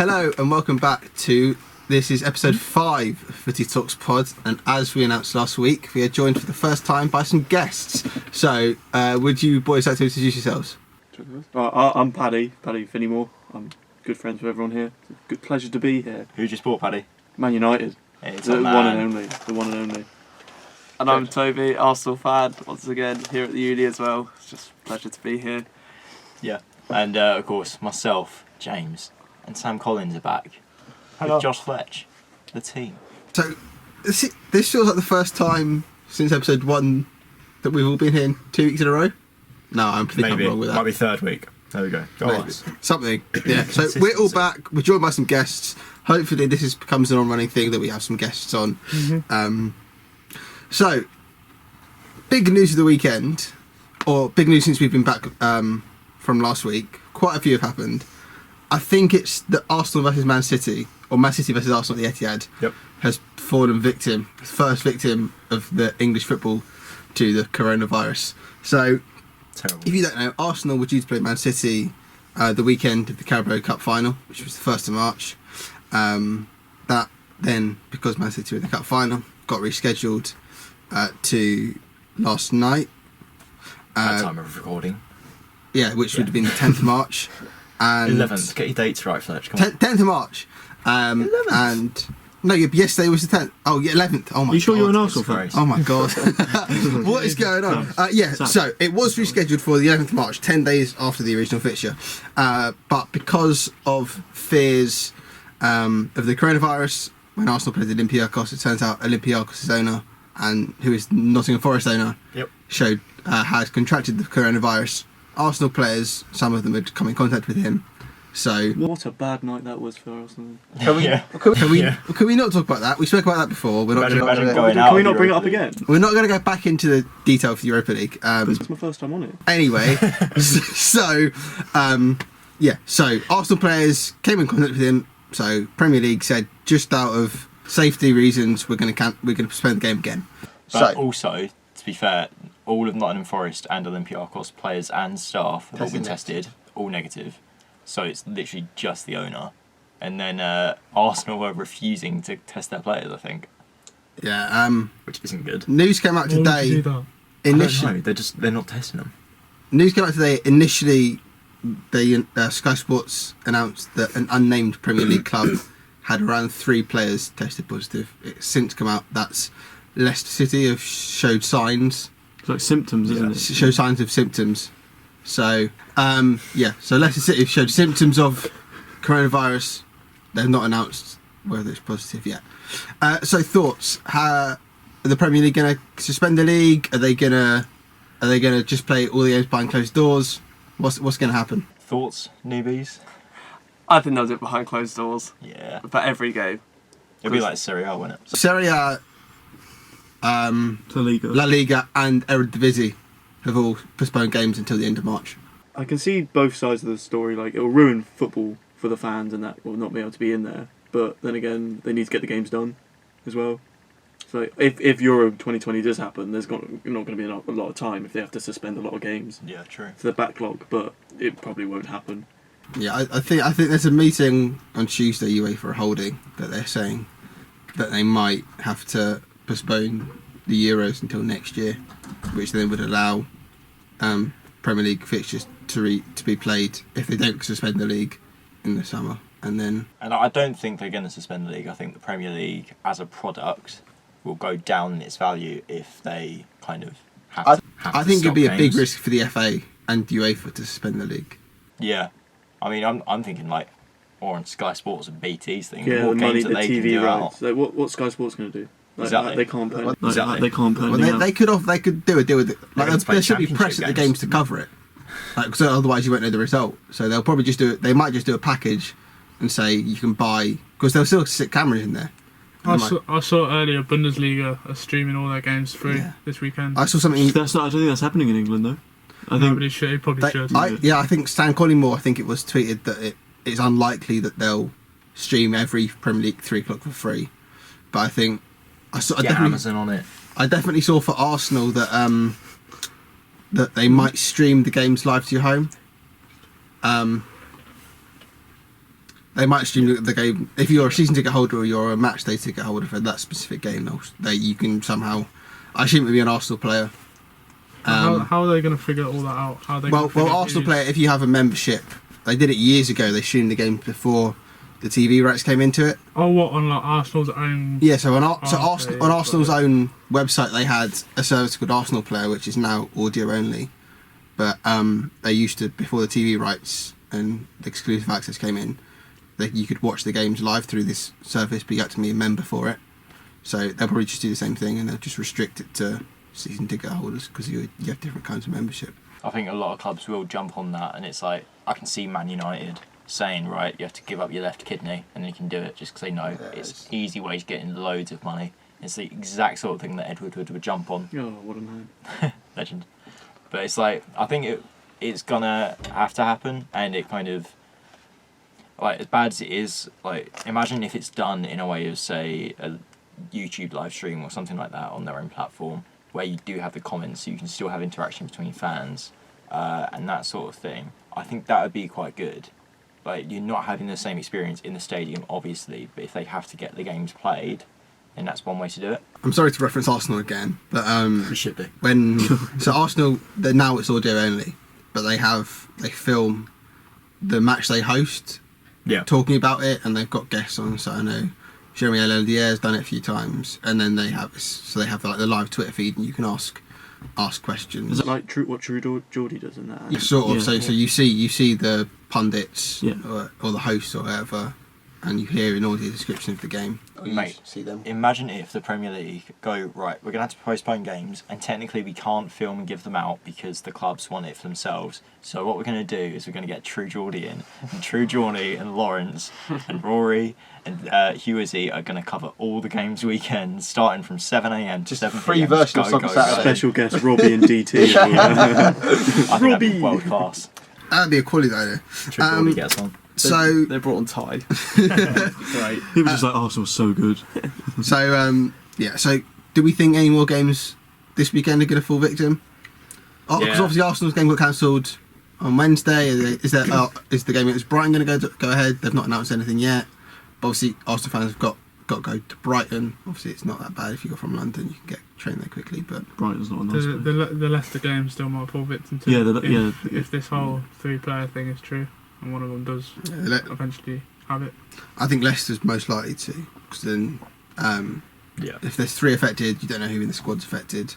Hello and welcome back to this is episode 5 of FootieTalksPod, and as we announced last week, we are joined for the first time by some guests. So, would you boys like to introduce yourselves? I'm Paddy Finnemore. I'm good friends with everyone here. It's a good pleasure to be here. Who'd you support, Paddy? Man United. It's The a man. one and only. And I'm Toby, Arsenal fan, once again, here at the uni as well. It's just a pleasure to be here. Yeah. And of course, myself, James, and Sam Collins are back. Hello. With Josh Fletch, the team. So, this feels like the first time since episode 1 that we've all been here 2 weeks in a row. No, I'm wrong with that. Might be third week. There we go. Maybe. Something. Yeah. So we're all back. We're joined by some guests. Hopefully this becomes an on-running thing that we have some guests on. Mm-hmm. So, big news of the weekend, or big news since we've been back from last week. Quite a few have happened. I think it's the Arsenal versus Man City, or Man City versus Arsenal at the Etihad, has fallen first victim of the English football to the coronavirus. So, Terrible. if you don't know, Arsenal were due to play Man City the weekend of the Carabao Cup final, which was the 1st of March. That then, because Man City were in the Cup final, got rescheduled to last night. At time of recording. Yeah, which would have been the 10th of March. And 11th. Get your dates right, Fletch. Come on. 10th of March. 11th? And no, yesterday was the 10th. Oh, yeah, 11th. Oh my god. You sure you're an Arsenal fan? Oh my god. What is going on? So it was rescheduled for the 11th of March, 10 days after the original fixture. But because of fears of the coronavirus, when Arsenal played Olympiacos, it turns out Olympiacos' owner, and who is Nottingham Forest owner, had contracted the coronavirus. Arsenal players, some of them had come in contact with him. So What a bad night that was for Arsenal. can we not talk about that? We spoke about that before. We're not Imagine gonna, going out. Can we of not bring it Europa up again? we're not going to go back into the detail for the Europa League. It's my first time on it. Anyway, so Arsenal players came in contact with him. So Premier League said, just out of safety reasons, we're going to suspend the game again. But also, to be fair, all of Nottingham Forest and Olympiacos players and staff have all been tested, all negative. So it's literally just the owner. And then Arsenal were refusing to test their players, I think. Yeah. Which isn't good. News came out today. Initially, They're not testing them. news came out today. Initially, Sky Sports announced that an unnamed Premier League club had around 3 players tested positive. It's since come out that's Leicester City have showed signs. It's like symptoms, isn't it? Show signs of symptoms. So, so Leicester City have showed symptoms of coronavirus. They've not announced whether it's positive yet. So, thoughts? Are the Premier League going to suspend the league? Are they going to just play all the games behind closed doors? What's going to happen? Thoughts, newbies? I think they'll do it behind closed doors Yeah. for every game. It'll be like Serie A, won't it? Serie A, La Liga and Eredivisie have all postponed games until the end of March. I can see both sides of the story. Like, it'll ruin football for the fans and that will not be able to be in there. But then again, they need to get the games done as well. So if Euro 2020 does happen, there's not going to be a lot of time if they have to suspend a lot of games. Yeah, true. For the backlog, but it probably won't happen. Yeah, I think there's a meeting on Tuesday, UEFA are holding, that they're saying that they might have to postpone the Euros until next year, which then would allow Premier League fixtures to be played if they don't suspend the league in the summer. And I don't think they're going to suspend the league. I think the Premier League as a product will go down in its value if they kind of have to. I think it'd be a big risk for the FA and UEFA to suspend the league. Yeah. I mean, I'm thinking like more on Sky Sports and BT's thing. Yeah, more the money, games the that they can TV do rights. Like, what's Sky Sports going to do? Like, Exactly. They can't put. Exactly. They can't put. Well, they could do a deal with it. Like, gonna play there should be championship press at the games to cover it. Like, so otherwise you won't know the result. So they'll probably just do it. They might just do a package and say you can buy, because they'll still sit cameras in there. I saw earlier Bundesliga are streaming all their games free this weekend. I saw something. I don't think that's happening in England though. I think Nobody should. He probably should. I think Stan Collymore, I think it was tweeted that it's unlikely that they'll stream every Premier League 3 o'clock for free. But I think I Get Amazon on it. I definitely saw for Arsenal that that they might stream the games live to your home. They might stream the game if you're a season ticket holder or you're a match day ticket holder for that specific game. You can somehow. I assume it would be an Arsenal player. How are they going to figure all that out? How are they Well, Arsenal player. If you have a membership, they did it years ago. They streamed the game before the TV rights came into it. Oh, what, on like Arsenal's own? Yeah, so on okay, on Arsenal's own website, they had a service called Arsenal Player, which is now audio only. But they used to, before the TV rights and the exclusive access came in, you could watch the games live through this service, but you had to be a member for it. So they'll probably just do the same thing, and they'll just restrict it to season ticket holders because you have different kinds of membership. I think a lot of clubs will jump on that, and it's like, I can see Man United saying, right, you have to give up your left kidney, and you can do it just because they know it's an easy way to get in loads of money. It's the exact sort of thing that Ed Woodward would jump on. Oh, what a man. Legend. But it's like, I think it's gonna have to happen, and it kind of, like, as bad as it is, like, imagine if it's done in a way of, say, a YouTube live stream or something like that on their own platform, where you do have the comments, so you can still have interaction between fans, and that sort of thing. I think that would be quite good. Like, you're not having the same experience in the stadium, obviously, but if they have to get the games played, then that's one way to do it. I'm sorry to reference Arsenal again, but It should be. so Arsenal, now it's audio only, but they film the match they host, talking about it, and they've got guests on. So I know Jeremy LLDR has done it a few times, and then they have like the live Twitter feed, and you can ask questions. Is it like what True Geordie does in that? Sort of. So you see the pundits or the hosts or whatever, and you hear an audio description of the game. Mate, see them. Imagine if the Premier League go, right, we're going to have to postpone games, and technically we can't film and give them out because the clubs want it for themselves. So what we're going to do is we're going to get True Geordie in, and True Geordie and Lawrence and Rory and Hughesy are going to cover all the games weekend, starting from 7 a.m. to 7 p.m. Free version of Soccer Saturday. Special guest Robbie and DT. I think that'd be world class. That'd be a quality idea. True Geordie gets on. So They brought on Ty. Great. He was just like, Arsenal's so good. So do we think any more games this weekend are going to fall victim? Because obviously Arsenal's game got cancelled on Wednesday. Is the game against Brighton going to go ahead? They've not announced anything yet. But obviously Arsenal fans have got to go to Brighton. Obviously it's not that bad if you go from London. You can get a train there quickly. But Brighton's not a nice place. The Leicester game still might fall victim to if this whole 3-player thing is true and one of them does eventually have it. I think Leicester's most likely to, because then if there's 3 affected, you don't know who in the squad's affected.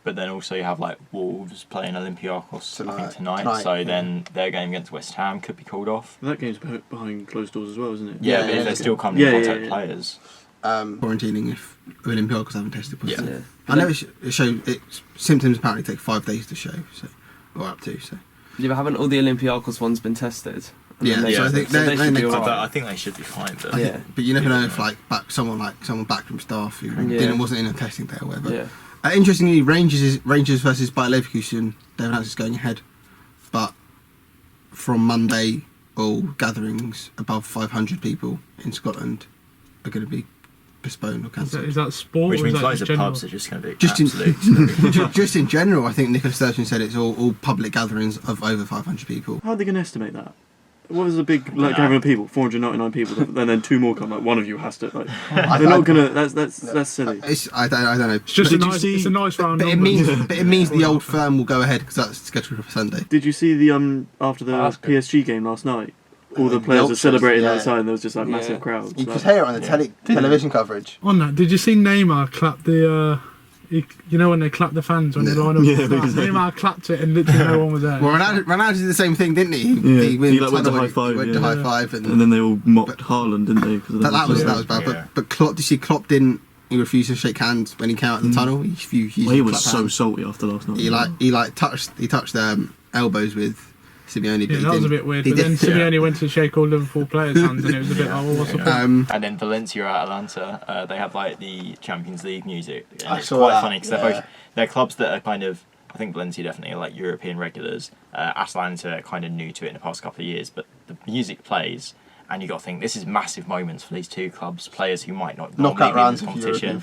But then also you have like Wolves playing Olympiacos tonight. So then their game against West Ham could be called off. That game's behind closed doors as well, isn't it? Yeah, but they're still coming in contact with players. Quarantining if Olympiacos haven't tested positive. Yeah. I know symptoms apparently take 5 days to show, or up to. So. Yeah, but haven't all the Olympiacos ones been tested? So I think they should be alright. I think they should be fine. But But you never know if someone back from staff who wasn't in a testing day or whatever. Yeah. Interestingly, Rangers versus Bayer Leverkusen, they've announced it's going ahead, but from Monday, all gatherings above 500 people in Scotland are going to be postponed or cancelled. Is that sport? which or means is that loads just of general? pubs are just going to be Just in- absolute. Just in general, I think Nicola Sturgeon said it's all public gatherings of over 500 people. How are they going to estimate that? What was the big gathering of people? 499 people, and then 2 more come. Like one of you has to. Like they're not gonna. That's silly. I don't know. It's just Did you see- it's a nice round But it means the old firm will go ahead because that's scheduled for Sunday. Did you see the after the that's good. PSG game last night? All the players were celebrating outside, and there was just like massive crowds. You could hear it on the television coverage. On that, did you see Neymar clap the? You know when they clap the fans when they line up? Neymar clapped it and literally no one was there. Well, Ronaldo did the same thing, didn't he? He went to high five. Went to high five, and then they all mocked Haaland, didn't they? That was bad. Yeah. But Klopp, did you see Klopp didn't? He refused to shake hands when he came out of the tunnel. He was so salty after last night. He touched elbows with Simeone. Yeah, that was a bit weird. But then Simeone went to shake all Liverpool players' hands, and it was a bit. What's the point? And then Valencia at Atalanta, they have like the Champions League music, and it's quite funny because they're clubs that are kind of. I think Valencia definitely are like European regulars. Atalanta are kind of new to it in the past couple of years, but the music plays, and you got to think this is massive moments for these 2 clubs, players who might not normally be in this competition.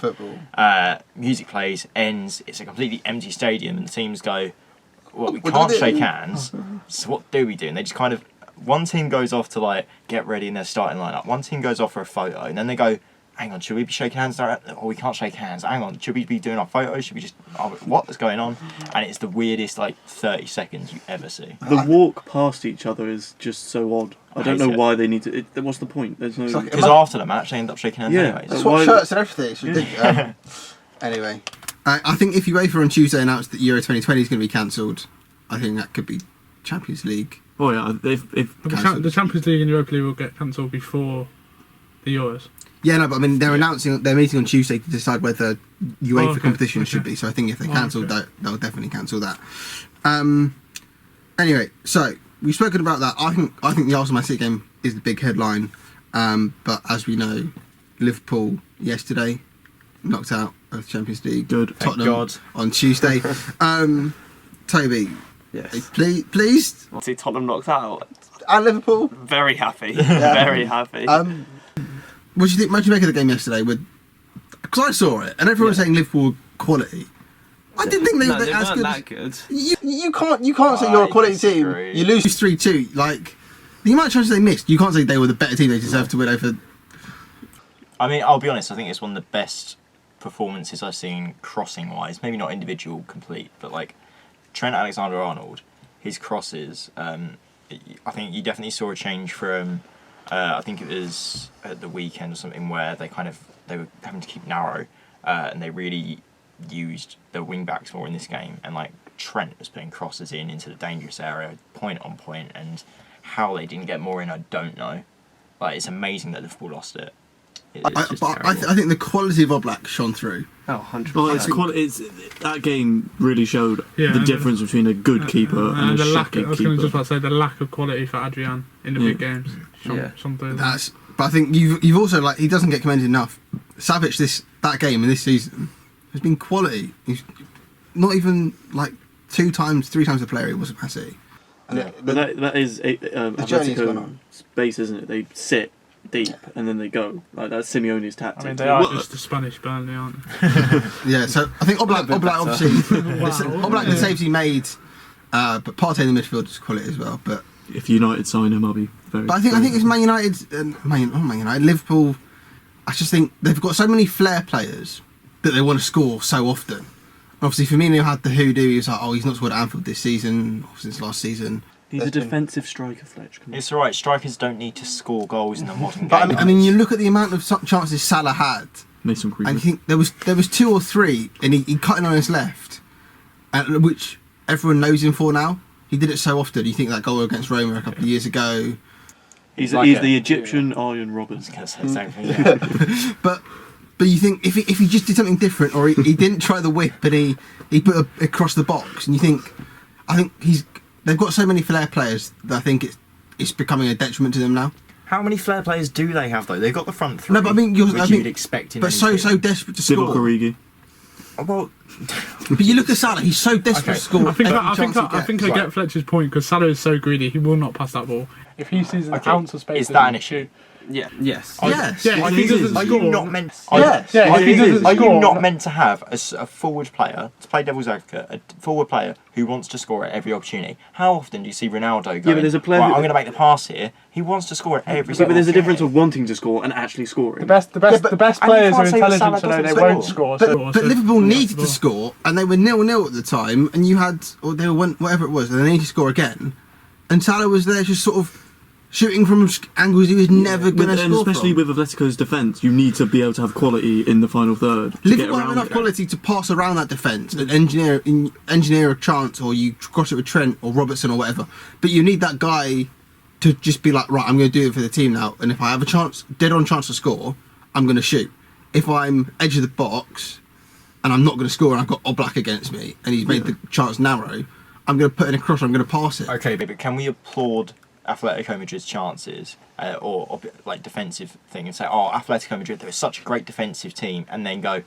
Music plays, ends. It's a completely empty stadium, and the teams go, "Well, we can't shake hands. So what do we do?" And they just kind of one team goes off to like get ready in their starting lineup. One team goes off for a photo, and then they go, "Hang on, should we be shaking hands? Or we can't shake hands. Hang on, should we be doing our photos? Should we just? What's going on?" And it's the weirdest like 30 seconds you ever see. The walk past each other is just so odd. I don't know why they need to. What's the point? There's no. Because after the match, they end up shaking hands anyways. They swap shirts and everything. It's ridiculous. Anyway, I think if UEFA on Tuesday announced that Euro 2020 is going to be cancelled, I think that could be Champions League. Oh yeah, if the Champions League and Europa League will get cancelled before the Euros. Yeah, no, but I mean they're announcing their meeting on Tuesday to decide whether UEFA competition should be. So I think if they cancelled that, they'll definitely cancel that. Anyway, so we've spoken about that. I think the Arsenal Man City game is the big headline. But as we know, Liverpool yesterday knocked out of the Champions League. Good. Tottenham on Tuesday. Toby, Yes. pleased? See Tottenham knocked out. And Liverpool? Very happy. Very happy. What do you think? What did you make of the game yesterday? Because I saw it, and everyone was saying Liverpool quality. I didn't think they were as good. That good. You can't say you're a quality team. You lose 3-2. Like the amount of chances they missed, you can't say they were the better team. They deserve to win over. I mean, I'll be honest. I think it's one of the best performances I've seen crossing wise. Maybe not individual complete, but like Trent Alexander-Arnold, his crosses. I think you definitely saw a change from. I think it was at the weekend or something where they were having to keep narrow, and they really used the wing backs more in this game. And like Trent was putting crosses into the dangerous area, point on point, and how they didn't get more in, I don't know. Like it's amazing that Liverpool lost it. I think the quality of Oblak shone through. Oh, 100%. Well, that game really showed the difference between a good keeper and a shocking keeper. I was just about to say the lack of quality for Adrian in the big games. But I think you've also he doesn't get commended enough. Savic that game and this season has been quality. He's not even like 3 times the player he was at Man City. But that is Atletico's base, isn't it? They sit deep and then they go. Like that's Simeone's tactic. I mean, they are just the Spanish Burnley, aren't they? Yeah, so I think Oblak obviously Oblak the saves he made, but Partey in the midfield is quality as well. But if United sign him, I'll be very. But I think it's Man United, Man United, Liverpool. I just think they've got so many flair players that they want to score so often. Obviously, Firmino had the hoodoo. He was like, he's not scored at Anfield this season or since last season. He's a defensive striker, Fletch. It's alright, strikers don't need to score goals in the modern game. But I mean, you look at the amount of chances Salah had, Mason Greenwood. and you think there was 2 or 3, and he cut in on his left, which everyone knows him for now. He did it so often. You think that goal against Roma a couple of years ago. He's the Egyptian Arjen Robben. But you think if he just did something different, or he didn't try the whip, but he put it across the box, and you think, they've got so many flair players that I think it's becoming a detriment to them now. How many flair players do they have though? They've got the front 3. No, but I mean, you'd expect in but so desperate to score. Origi. Well, but you look at Salah; he's so desperate to score. I think I get Fletcher's point because Salah is so greedy; he will not pass that ball. If he sees an ounce of space, is that an issue? Yeah. Yes. Yes. Yeah. If he doesn't Are score, you not meant? Yes. Yeah. If he doesn't score, are you not meant to have a forward player to play devil's advocate? A forward player who wants to score at every opportunity. How often do you see Ronaldo going? Yeah, but there's a player. I'm going to make the pass here. He wants to score at every. But there's a difference of wanting to score and actually scoring. The best players are intelligent, so they won't score. But Liverpool needed to score, and they were 0-0 at the time, and they were whatever it was, and they needed to score again, and Salah was there just sort of shooting from angles he was never going to score from. Especially with Atletico's defence, you need to be able to have quality in the final third. Liverpool have enough quality to pass around that defence and engineer a chance, or you cross it with Trent or Robertson or whatever. But you need that guy to just be like, right, I'm going to do it for the team now, and if I have a chance, dead-on chance to score, I'm going to shoot. If I'm edge of the box and I'm not going to score and I've got Oblak against me and he's made the chance narrow, I'm going to put in a cross, I'm going to pass it. Okay, but can we applaud Atletico Madrid's chances or like defensive thing and say, Atletico Madrid, they're such a great defensive team, and then go,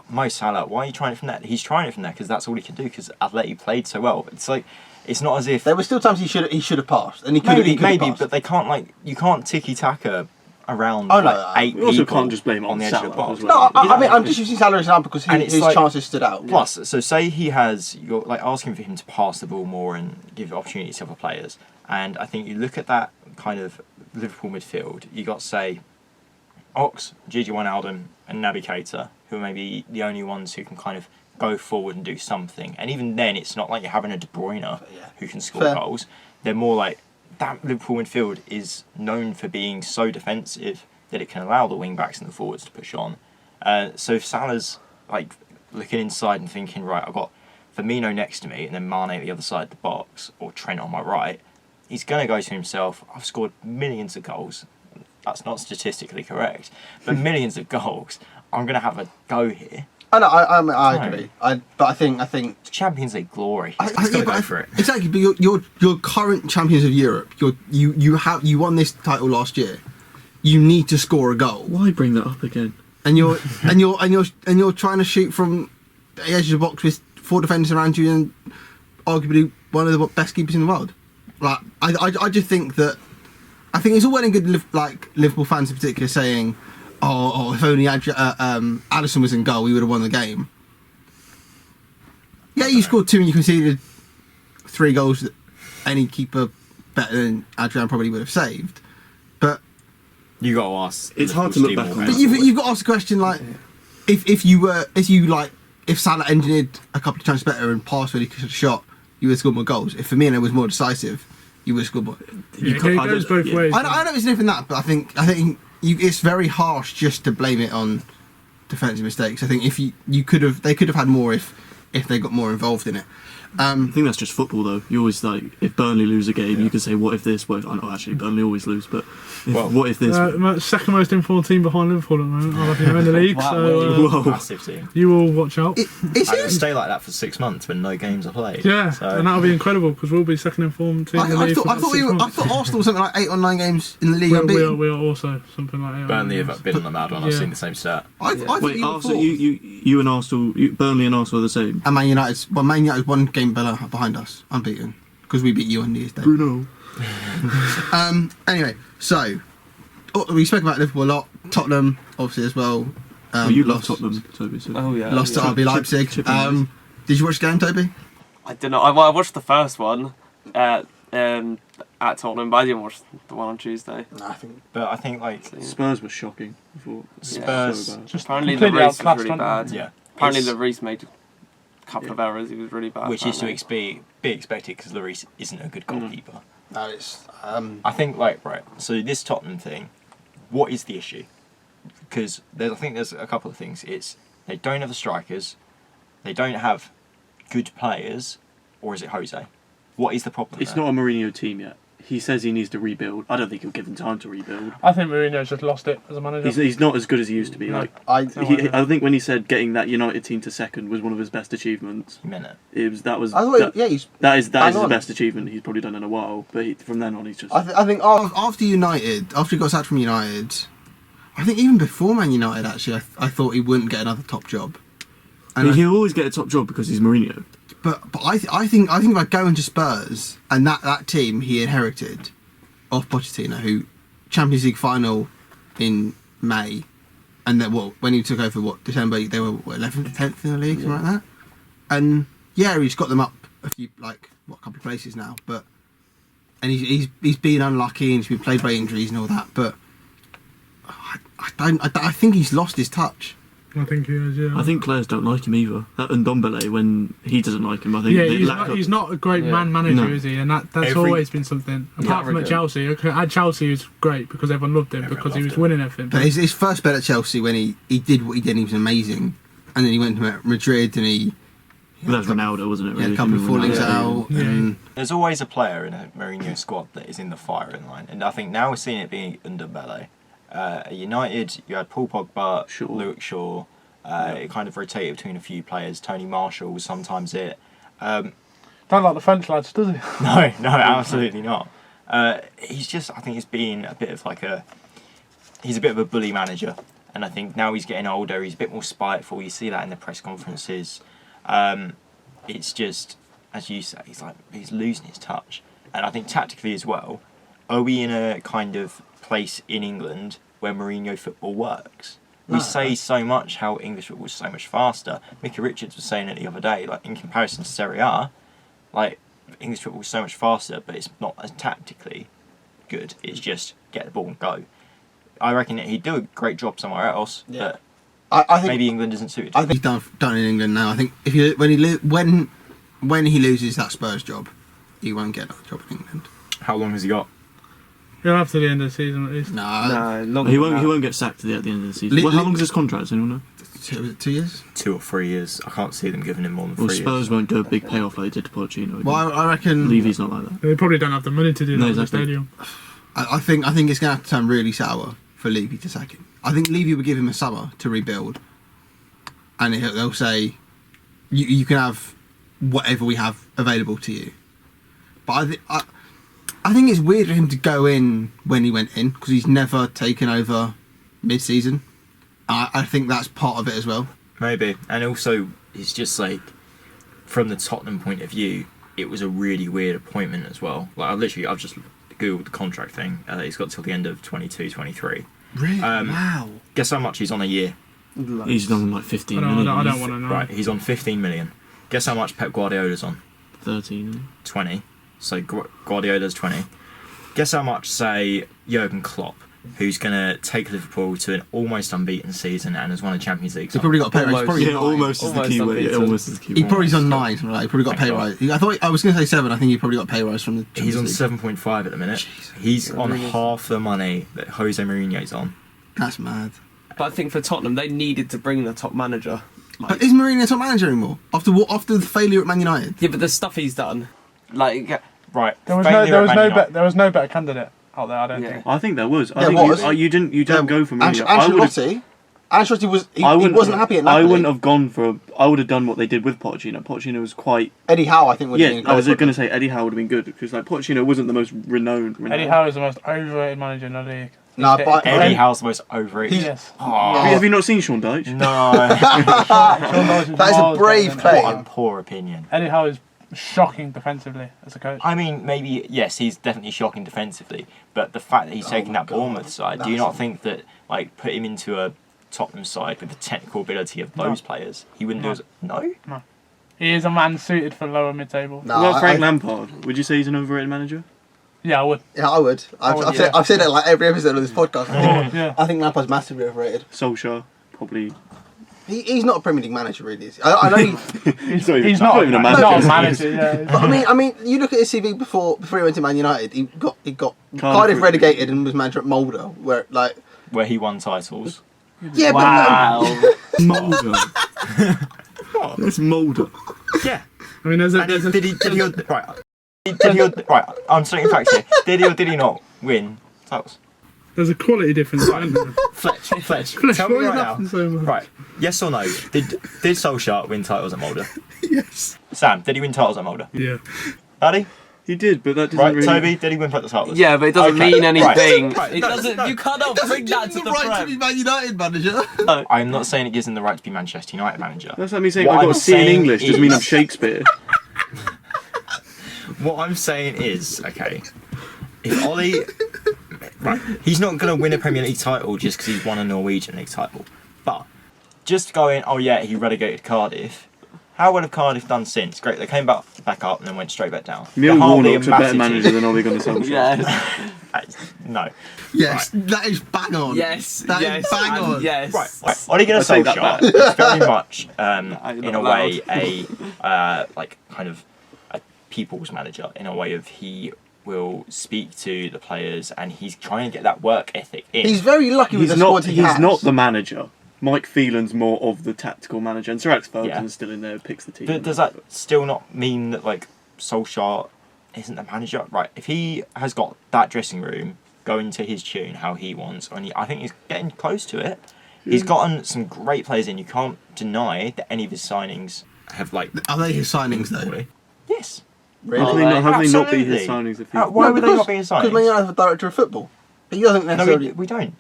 Mo Salah, why are you trying it from there? He's trying it from there because that's all he can do because Atleti played so well. It's like, it's not as if there were still times he should have passed, and he could have, but they can't you can't tiki taka around 8 people. You also can't just blame it on the edge of the box. No, I mean, I'm just using Salah as an example because his chances stood out. Plus, so say you're like asking for him to pass the ball more and give opportunities to other players. And I think you look at that kind of Liverpool midfield, you got, say, Ox, Gigi Wijnaldum and Naby Keita, who are maybe the only ones who can kind of go forward and do something. And even then, it's not like you're having a De Bruyne who can score goals. They're more like, that Liverpool midfield is known for being so defensive that it can allow the wing-backs and the forwards to push on. So if Salah's like looking inside and thinking, right, I've got Firmino next to me and then Mane at the other side of the box, or Trent on my right, he's going to go to himself, I've scored millions of goals. That's not statistically correct, but millions of goals. I'm going to have a go here. I know, I agree. But I think it's Champions League glory. I go for it. Exactly, but you're current champions of Europe. You won this title last year. You need to score a goal. Why bring that up again? And you're trying to shoot from the edge of the box with 4 defenders around you and arguably one of the best keepers in the world. Like I just think that. I think it's all well and good, like Liverpool fans in particular saying, "Oh, if only Alisson was in goal, we would have won the game." Yeah, you scored 2 and you conceded 3 goals that any keeper better than Adrian probably would have saved. But you got to ask. It's hard to look back on. But you've got to ask the question, like, if Salah engineered a couple of chances better and passed when he could have shot, you would have scored more goals. If Firmino was more decisive, you would have scored more. It goes both ways. I know it's different than that, but I think it's very harsh just to blame it on defensive mistakes. I think if they could have had more if they got more involved in it. I think that's just football, though. You always like, if Burnley lose a game, you can say, "What if this?" What if? I know actually Burnley always lose, but what if this? Second most informed team behind Liverpool at the moment. I'll have you know in the league. So massive team. You all watch out. It'll stay like that for 6 months when no games are played. Yeah, and that'll be incredible because we'll be second informed team in the league. I thought Arsenal was something like 8 or 9 games in the league. We are also something like 8. Burnley have been on the mad one. I've seen the same stat. Wait, Arsenal, you and Arsenal, Burnley and Arsenal are the same. And Man United's 1 game behind us, unbeaten, because we beat you on New Year's Day. Bruno. Anyway, so we spoke about Liverpool a lot. Tottenham, obviously, as well. You love Tottenham, Toby. So. Oh yeah. Lost to RB Leipzig. Did you watch the game, Toby? I did not. I watched the first one at Tottenham, but I didn't watch the one on Tuesday. No, I think like Spurs was shocking. I thought Spurs. So bad. Just apparently the race was really bad. Yeah. Apparently the Reece made a couple of errors. He was really bad. Which is to be expected because Lloris isn't a good goalkeeper. No, it's. I think right. So this Tottenham thing, what is the issue? Because I think there's a couple of things. It's they don't have the strikers, they don't have good players, or is it Jose? What is the problem? It's not a Mourinho team yet. He says he needs to rebuild. I don't think he'll give him time to rebuild. I think Mourinho's just lost it as a manager. He's not as good as he used to be. No. Like I think when he said getting that United team to second was one of his best achievements. He meant it. That is his best achievement he's probably done in a while. But from then on, he's just. I think after he got sacked from United, I think even before Man United, actually, I thought he wouldn't get another top job. And he'll always get a top job because he's Mourinho. But I think by going to Spurs and that team he inherited off Pochettino, who Champions League final in May, and then when he took over December, they were 11th, 10th in the league, something like that. And yeah, he's got them up a few couple of places now, and he's been unlucky and he's been played by injuries and all that. But I think he's lost his touch. I think he is, yeah. I think players don't like him either. That Ndombele, when he doesn't like him, I think... he's not a great man manager, is he? And that's always been something. Apart from at Chelsea. At Chelsea, he was great because everyone loved him because he was winning everything. But his first spell at Chelsea, when he did what he did, he was amazing. And then he went to Madrid and he... Well, that was Ronaldo, wasn't it? Really? He had a couple of fallings out. Yeah. There's always a player in a Mourinho squad that is in the firing line. And I think now we're seeing it being Ndombele. At United, you had Paul Pogba, Luke Shaw... It kind of rotated between a few players. Tony Marshall was sometimes it. Don't like the French lads, does he? No, absolutely not. He's just, I think he's been a bit of he's a bit of a bully manager. And I think now he's getting older, he's a bit more spiteful. You see that in the press conferences. It's just, as you say, he's losing his touch. And I think tactically as well, are we in a kind of place in England where Mourinho football works? We say so much how English football is so much faster. Mickey Richards was saying it the other day, in comparison to Serie A, English football is so much faster, but it's not as tactically good. It's just get the ball and go. I reckon he'd do a great job somewhere else, but I think maybe England isn't suited. I think he's done in England now. I think when he loses that Spurs job, he won't get another job in England. How long has he got? He'll have to the end of the season at least. He won't get sacked at the end of the season. How long is his contract? Does anyone know? 2 years? 2 or 3 years. I can't see them giving him more than 3 Well, years. Spurs won't do a big payoff like they did to Pochettino. Well, I reckon Levy's not like that. They probably don't have the money to do that in the stadium. I think it's going to have to turn really sour for Levy to sack him. I think Levy will give him a summer to rebuild, and they'll say, "You can have whatever we have available to you." But I think it's weird for him to go in when he went in because he's never taken over mid-season. I think that's part of it as well. Maybe, and also it's just like from the Tottenham point of view, it was a really weird appointment as well. Like I've just googled the contract thing. He's got till the end of 22-23. Really? Wow. Guess how much he's on a year? He's on like 15 million. I don't want to know. Right, he's on 15 million. Guess how much Pep Guardiola's on? 13. 20. So Guardiola's 20. Guess how much, say, Jurgen Klopp, who's going to take Liverpool to an almost unbeaten season and has won a Champions League. He's probably got a pay rise. Almost is the key word. Almost is the key word. He probably's on 9. Right? He probably got a pay rise. I was going to say 7. I think he probably got a pay rise from the Champions He's on League. 7.5 at the minute. He's on half the money that Jose Mourinho's on. That's mad. But I think for Tottenham, they needed to bring the top manager. But is Mourinho top manager anymore? After the failure at Man United? Yeah, but the stuff he's done, like Right. There was no better candidate out there. I don't think. I think there was. There was. You didn't go for Mourinho. Ancelotti was. He wasn't happy at Napoli. I wouldn't have gone for. I would have done what they did with Pochettino. Pochettino was quite. Eddie Howe, I think, would have been. Yeah, I was going to say Eddie Howe would have been good because like Pochettino wasn't the most renowned. Eddie Howe is the most overrated manager in the league. No, but Eddie Howe's the most overrated. Yes. Have you not seen Sean Dyche? No. that is a brave claim. What a poor opinion. Eddie Howe is shocking defensively as a coach. I mean, maybe, yes, he's definitely shocking defensively, but the fact that he's taking that Bournemouth side, do you not think that, like, put him into a Tottenham side with the technical ability of those players, he wouldn't do as... No? No. He is a man suited for lower mid-table. No, what about Frank Lampard? Would you say he's an overrated manager? Yeah, I would. Yeah, I would. I've said it like every episode of this podcast. I think Lampard's massively overrated. Solskjaer, probably... He's not a Premier League manager, really. Is he? I know he's not even a manager. Not a manager, yeah. But I mean, you look at his CV before he went to Man United. He got Cardiff relegated and was manager at Mulder, where he won titles. Yeah, wow. but Mulder. That's Mulder. Yeah. I mean, there's a Did he right, I'm stating facts here. Did he or did he not win titles? There's a quality difference, isn't there? Fletch, tell me right now. So much. Right, yes or no? Did Solskjaer win titles at Mulder? yes. Sam, did he win titles at Mulder? Yeah. Paddy? He did, but that doesn't Right, really... Toby, did he win titles? yeah, but it doesn't mean anything. Right. It doesn't. You cannot bring that to the right to be Prem. Man United manager. I'm not saying it gives him the right to be Manchester United manager. That's like me saying What I've got I'm a C in saying English, doesn't mean I'm Shakespeare. What I'm saying is, okay, if Ollie... Right, he's not going to win a Premier League title just because he's won a Norwegian League title. But just going, oh yeah, he relegated Cardiff. How would have Cardiff done since? Great, they came back up and then went straight back down. Neil They're hardly Warnock's a better manager than Ole Gunnar Solskjaer. Yes. No. Yes, that is bang on. Yes. That is bang on. Yes. Right. Ole Gunnar take that Solskjaer is very much, you're in not a way, like kind of a people's manager. In a way of he will speak to the players and he's trying to get that work ethic in. He's very lucky with the squad he has. He's not the manager. Mike Phelan's more of the tactical manager, and Sir Alex Ferguson's still in there, picks the team. But does that still not mean that like Solskjaer isn't the manager? Right, if he has got that dressing room going to his tune how he wants, and I think he's getting close to it. He's gotten some great players in. You can't deny that any of his signings have like... Are they his signings though? Yes. Really? How can they not be Absolutely. his signings? If Why would they not be his signings? Because Man United have a director of football. He doesn't necessarily... No, we don't.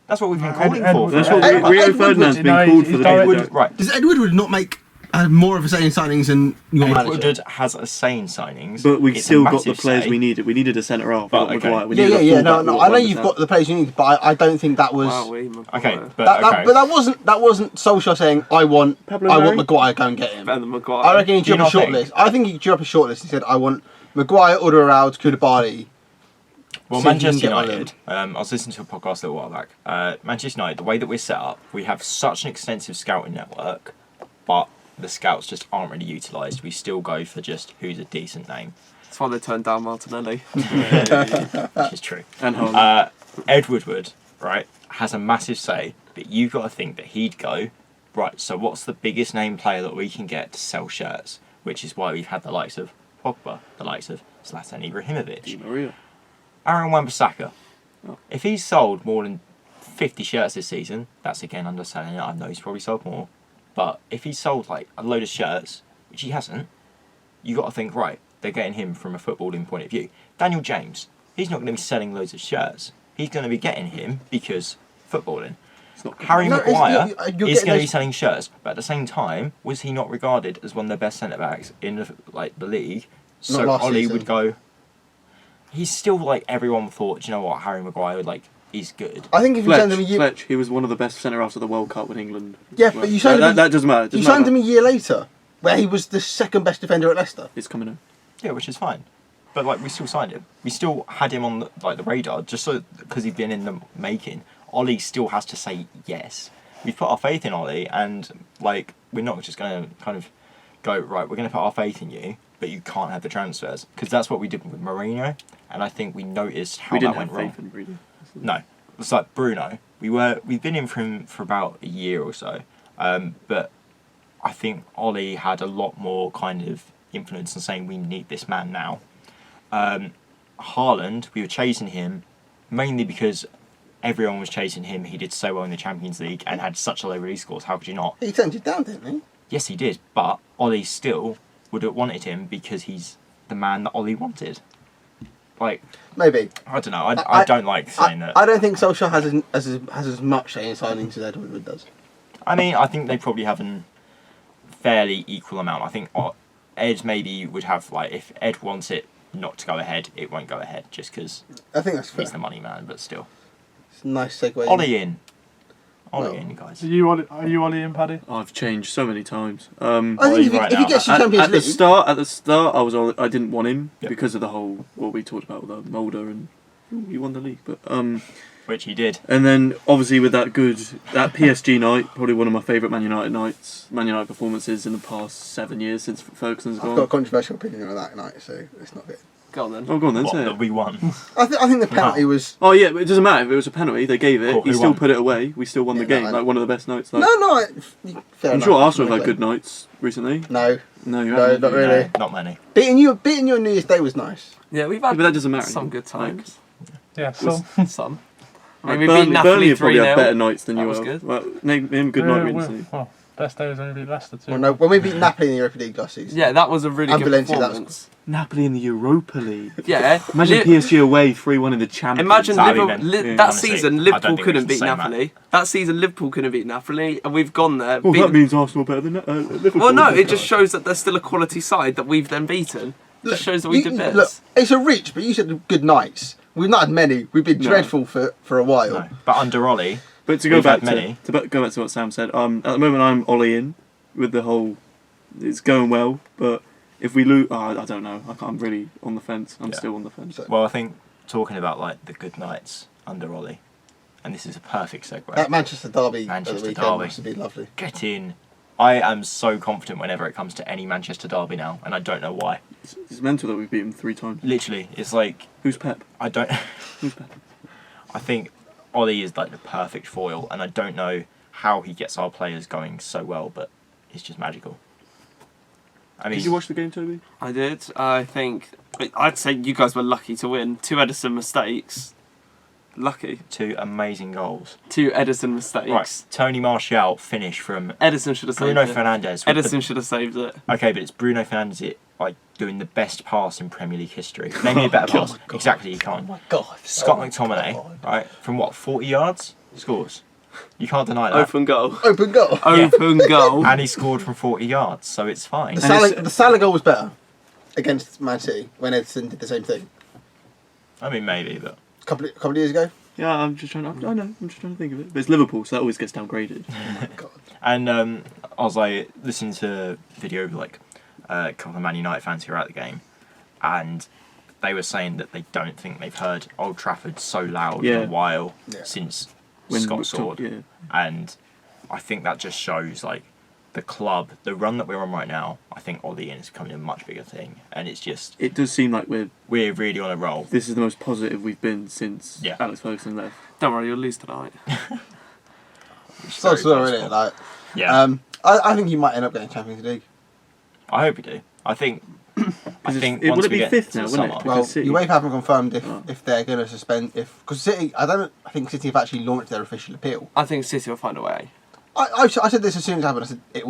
That's what we've been calling for. That's what Rio Ferdinand's been called for the Ed Woodward. Woodward. Right. Does Ed Woodward not make more of a say in signings than your Ed manager. Woodward has a say in signings, But we've It's a still got the massive players say. we needed. We needed a centre half. But, We got okay. Maguire. We needed a Yeah. fullback, No, we I know Wan you've Bissaka. got the players you need, but I don't think that was. Wow, Okay, but That wasn't Solskjaer saying I want Mari? Maguire, go and get him. Better than Maguire. I reckon he drew Do up a you short not think- list. I think he drew up a short list. He said I want Maguire, Alderweireld, Koulibaly. Well, See if you can Manchester get on United, I was listening to a podcast a little while back. Manchester United, the way that we're set up, we have such an extensive scouting network, but the scouts just aren't really utilised. We still go for just who's a decent name, That's why they turned down Martinelli. which is true. And Haaland. Ed Woodward, right, has a massive say, but you've got to think that he'd go, right, so what's the biggest name player that we can get to sell shirts? Which is why we've had the likes of Pogba, the likes of Zlatan Ibrahimovic. Di Maria. Aaron Wan-Bissaka. Oh. If he's sold more than 50 shirts this season, that's again underselling it. I know he's probably sold more. But if he's sold like a load of shirts, which he hasn't, you got to think, right, they're getting him from a footballing point of view. Daniel James, he's not going to be selling loads of shirts. He's going to be getting him because footballing. It's not Harry No, Maguire you're is getting going to be those- selling shirts, but at the same time, was he not regarded as one of the best centre backs in the league? So Not last Ollie season. would go. He's still like everyone thought. Do you know what, Harry Maguire is good. I think if you signed him a year, Fletch, he was one of the best centre halves at the World Cup with England. yeah, but you signed him. That doesn't matter. You signed him a year later, where he was the second best defender at Leicester. It's coming in. Yeah, which is fine. But like we still signed him. We still had him on the radar just so because he'd been in the making. Ollie still has to say yes. We've put our faith in Ollie, and like we're not just going to kind of go right. We're going to put our faith in you, but you can't have the transfers because that's what we did with Mourinho, and I think we noticed how We didn't that went have wrong. faith in Brady. No, it's like Bruno. We've been in for him for about a year or so, but I think Ollie had a lot more kind of influence in saying we need this man now. Haaland, we were chasing him mainly because everyone was chasing him. He did so well in the Champions League and had such a low release scores. How could you not? He turned you down, didn't he? Yes, he did. But Ollie still would have wanted him because he's the man that Ollie wanted. Like, Maybe. I don't know. I don't like saying that. I don't think Solskjaer has as much say in signings as Ed Woodward does. I mean, I think they probably have a fairly equal amount. I think Ed maybe would have, like, if Ed wants it not to go ahead, it won't go ahead just because I think that's fair. he's the money man, but still. It's a nice segue. Ollie in, Well, guys. Are you Ollie and Paddy? I've changed so many times. I think Ollie right if he now. gets you At Champions the League, start, I didn't want him Yep. because of the whole what we talked about with Mulder and he won the league. But Which he did. and then obviously with that PSG night, probably one of my favourite Man United performances in the past 7 years since Ferguson's I've got a gone. controversial opinion on that night, so it's not good. Go on then. Oh, go on then, What, say that it. we won. I think the penalty was. Oh yeah, but it doesn't matter if it was a penalty. They gave it. Cool, He who still won? put it away. We still won the Yeah, game. no, Like one of the best nights. Like, No, fair I'm enough. sure Arsenal have had Okay. good nights recently. No, No, you no, haven't. not really. No, not many. Beating you on New Year's Day was nice. Yeah, we've Yeah, had but that doesn't matter. some good times. Yeah, Was- so. Some. Right, we beat Napoli Burnley have probably 3-0. had better nights than That you was have. good. Well, name good night recently. Well, best day was when we beat Leicester too. Well, no, when we beat Napoli in the Europa League last season. Yeah, that was a really good Valencia, that was- performance. Napoli in the Europa League. Yeah. Imagine Li- PSG away 3-1 in the Champions. Imagine That'd be Liverpool, meant- yeah. that Honestly, season I Liverpool don't think couldn't we beat can say Napoli. That season Liverpool couldn't beat Napoli, and we've gone there. Well, beat- that means Arsenal better than Liverpool. well, no, it just shows that there's still a quality side that we've then beaten. It just shows that we did best. Look, it's a reach, but you said good nights. We've not had many. We've been No. dreadful for a while. No. But under Ollie, But to go We've back had many. go back to what Sam said, at the moment I'm Ollie in with the whole. It's going well, but if we lose, I don't know. I'm really on the fence. I'm Yeah. still on the fence. well, I think talking about like the good nights under Ollie, and this is a perfect segue. That Manchester derby at Manchester the weekend derby. must have been lovely. Get in. I am so confident whenever it comes to any Manchester derby now, and I don't know why. It's mental that we've beaten them 3 times. Literally, it's like Who's Pep? I don't. Who's Pep? I think Ollie is like the perfect foil, and I don't know how he gets our players going so well, but it's just magical. I mean, Did you watch the game, Toby? I did. I think I'd say you guys were lucky to win. 2 Edison mistakes. Lucky. 2 amazing goals. 2 Edison mistakes. Right, Tony Martial finish from Edison should have saved Bruno it. Fernandes. with Edison should have saved it. Okay, but it's Bruno Fernandes like doing the best pass in Premier League history. Name me a better pass. Exactly, you can't. Oh my god. Scott McTominay, right, from what, 40 yards? Scores. You can't deny that. Open goal. Open goal. Open goal. And he scored from 40 yards, so it's fine. The Salah goal was better against Man City when Edson did the same thing. I mean, maybe, but... A couple of years ago. Yeah, I'm just trying to think of it. But it's Liverpool, so that always gets downgraded. Oh my God. And I was like listening to a video of like a couple of Man United fans who were at the game, and they were saying that they don't think they've heard Old Trafford so loud in a while since Scott Sword. Yeah. And I think that just shows like the club, the run that we're on right now. I think Ollie is becoming a much bigger thing, and it's just It does seem like we're really on a roll. this is the most positive we've been since Alex Ferguson left. Don't worry, you'll lose tonight. So isn't it? Like, Yeah, I think you might end up getting Champions League. I hope we do. I think once would it be we get fifth to now, the wouldn't it? summer, Well, Because City- UEFA haven't confirmed if they're going to suspend because City. I think City have actually launched their official appeal. I think City will find a way. I said this as soon as it happened. I said it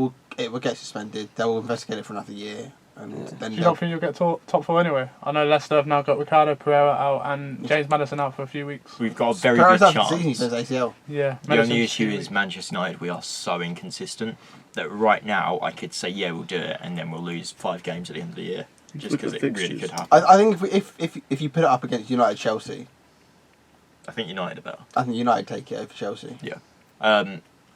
will get suspended. They will investigate it for another year, and then Do you not think you'll get top four anyway? I know Leicester have now got Ricardo Pereira out and James Maddison out for a few weeks. we've got a very Pereira's good out for the season, he chance. says ACL. Yeah. The only Maddison's issue 2 is weeks. Manchester United. We are so inconsistent that right now I could say we'll do it, and then we'll lose 5 games at the end of the year just Look because at it the really fixtures. could happen. I think if you put it up against United Chelsea, I think United are better. I think United take it over Chelsea.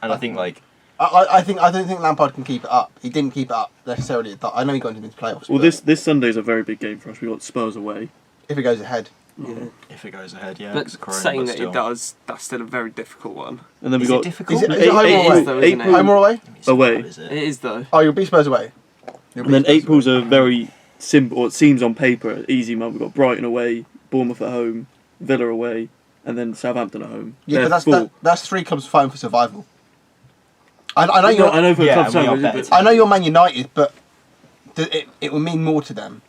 And I think like I don't think Lampard can keep it up. He didn't keep it up necessarily. I know he got into the playoffs. Well, but this Sunday's a very big game for us. We've got Spurs away. if it goes ahead, if it goes ahead, yeah. But 'cause Corona, saying but that still. it does, that's still a very difficult one. And then Is we've it got difficult? is it home or April- away? though, isn't it? Home or away? I mean, it's away. hard, is it? It is though. Oh, you'll be Spurs away. And then April's a very simple, or it seems on paper, an easy month. We've got Brighton away, Bournemouth at home, Villa away, and then Southampton at home. Yeah, They're but full. that's 3 clubs fighting for survival. I know I you're know for a Yeah, club and we are side, better but team. I know you're Man United, but it will mean more to them.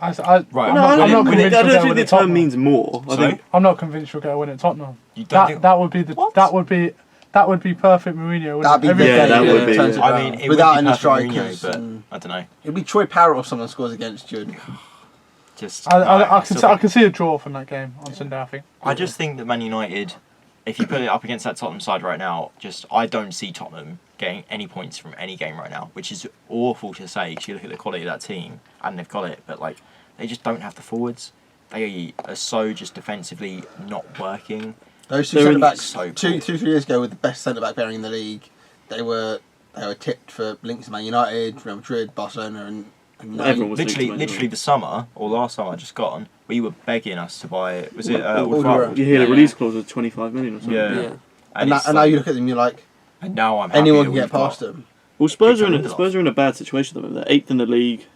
Right, I'm no, not I don't convinced think we'll the win at term Tottenham. means more. I Sorry? think I'm not convinced we'll get a win at Tottenham. You don't think- That would be that would be perfect Mourinho. That'd be Every Yeah, game. that would be, turns it yeah. I around. mean, it without would be any perfect strikers. Mourinho, but and- I don't know. It'll be Troy Parrott or someone scores against you. Just I can see a draw from that game on Sunday. I think. I just think that Man United, if you put it up against that Tottenham side right now, I don't see Tottenham getting any points from any game right now, which is awful to say because you look at the quality of that team and they've got it, but like they just don't have the forwards. They are so just defensively not working. Those two They're centre in- backs, so two, poor. 3 years ago, were the best centre back pairing in the league. They were tipped for links to Man United, Real Madrid, Barcelona, and Everyone was Literally the summer or last summer just gone, we were begging us to buy. Was it Alderweireld. Alderweireld? you hear Yeah, the release clause of 25 million or something. Yeah. Yeah. And it's now you look at them, you're like, and now I'm happy anyone that can get we've got- past them. Well, Spurs Victor are Lindelof. in a bad situation at the moment. They're 8th in the league.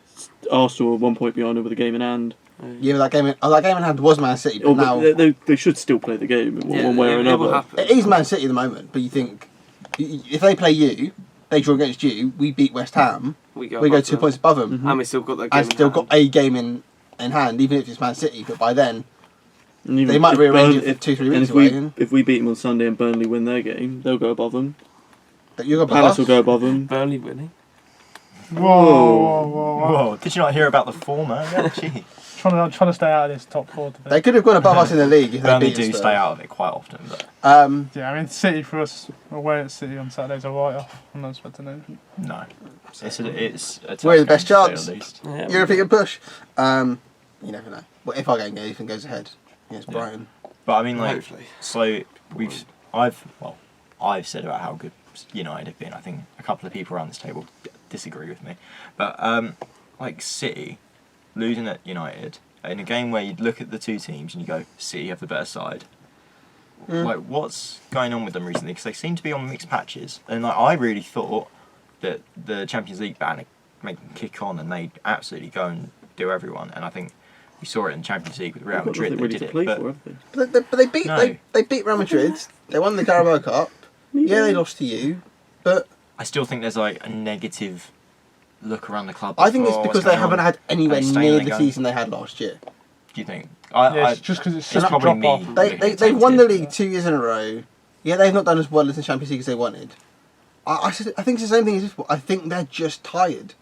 Arsenal are 1 point behind them with a game in hand. Yeah, but that game in hand was Man City, but Oh, now but they should still play the game in one way or it will another. happen. it is Man City at the moment. But you think if they play you, they draw against you, we beat West Ham, We go, we go above 2 them. points above them, And we still got that game. and still got a game in hand, even if it's Man City. But by then, And even they might if rearrange Burnley- it for 2-3 and weeks if we away. if we beat them on Sunday and Burnley win their game, they'll go above them. You got Palace will go above them. Burnley winning. Whoa. Whoa! Did you not hear about the former? Yeah, gee. I'm trying to stay out of this top 4 today. They could have gone above us in the league if they Burnley beat do us. stay out of it quite often, but Yeah, I mean City for us away at City on Saturday's a write-off. I'm not expecting anything. no. It's a tough We're the game, best to say chance. the least. Yeah, European push. You never know. Well, if our game anything goes ahead against Yeah. Brighton, But I mean, like, hopefully. so I've said about how good United have been. I think a couple of people around this table disagree with me, but like City losing at United in a game where you'd look at the two teams and you go, City have the better side. Like, what's going on with them recently? Because they seem to be on mixed patches, and like I really thought that the Champions League ban would make them kick on and they'd absolutely go and do everyone. And I think we saw it in the Champions League with Real They've got Madrid. nothing They really did to play it, but for, have they? but they beat No. they beat Real Madrid. They won the Carabao Cup. Yeah, they lost to you, but I still think there's like a negative look around the club. I think it's before because what's they going haven't on. had anywhere Are they staying near there the going? season they had last year. Do you think? Yeah, it's just because it's it's such a probably drop me. off. They've won the league 2 years in a row. Yeah, they've not done as well as the Champions League as they wanted. I think it's the same thing as this. I think they're just tired.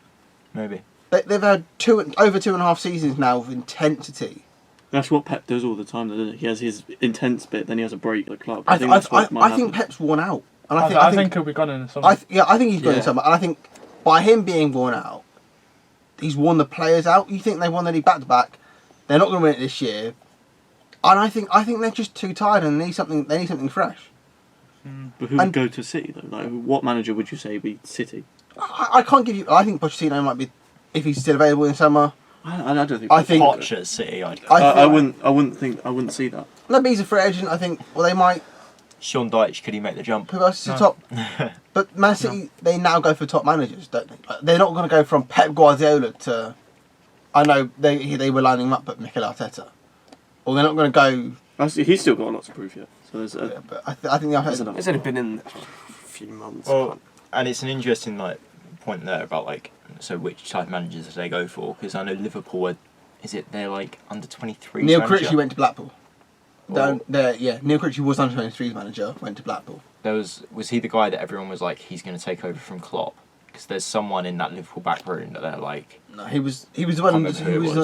Maybe. They've had over 2.5 seasons now of intensity, That's what Pep does all the time, though, doesn't he? He has his intense bit, then he has a break at the club. I think that's what might happen. think Pep's worn out. And I think he'll be gone in the summer. I think he's gone in the summer. And I think by him being worn out, he's worn the players out. You think they won the league back to back? They're not going to win it this year. And I think they're just too tired and they need something fresh. But who would go to City though? Like, what manager would you say be City? I can't give you. I think Pochettino might be, if he's still available in summer. I don't think. I think Poch at City. I wouldn't see that. No, but he's a free agent. I think. Well, they might. Sean Dyche, could he make the jump? Who else is the top? But Man City, they now go for top managers, don't they? Like, they're not going to go from Pep Guardiola to. I know they were lining him up, but Mikel Arteta. Or they're not going to go. He's still got lots to prove yet. So there's. But I think they'll have. He's only been in there for a few months. Well, and it's an interesting point there about so which type of managers do they go for? Because I know Liverpool they're like under 23. Neil Critchley went to Blackpool. Neil Critchley was under 23's manager. Went to Blackpool. Was he the guy that everyone was like he's going to take over from Klopp? Because there's someone in that Liverpool back room that they're like. No, he was the one who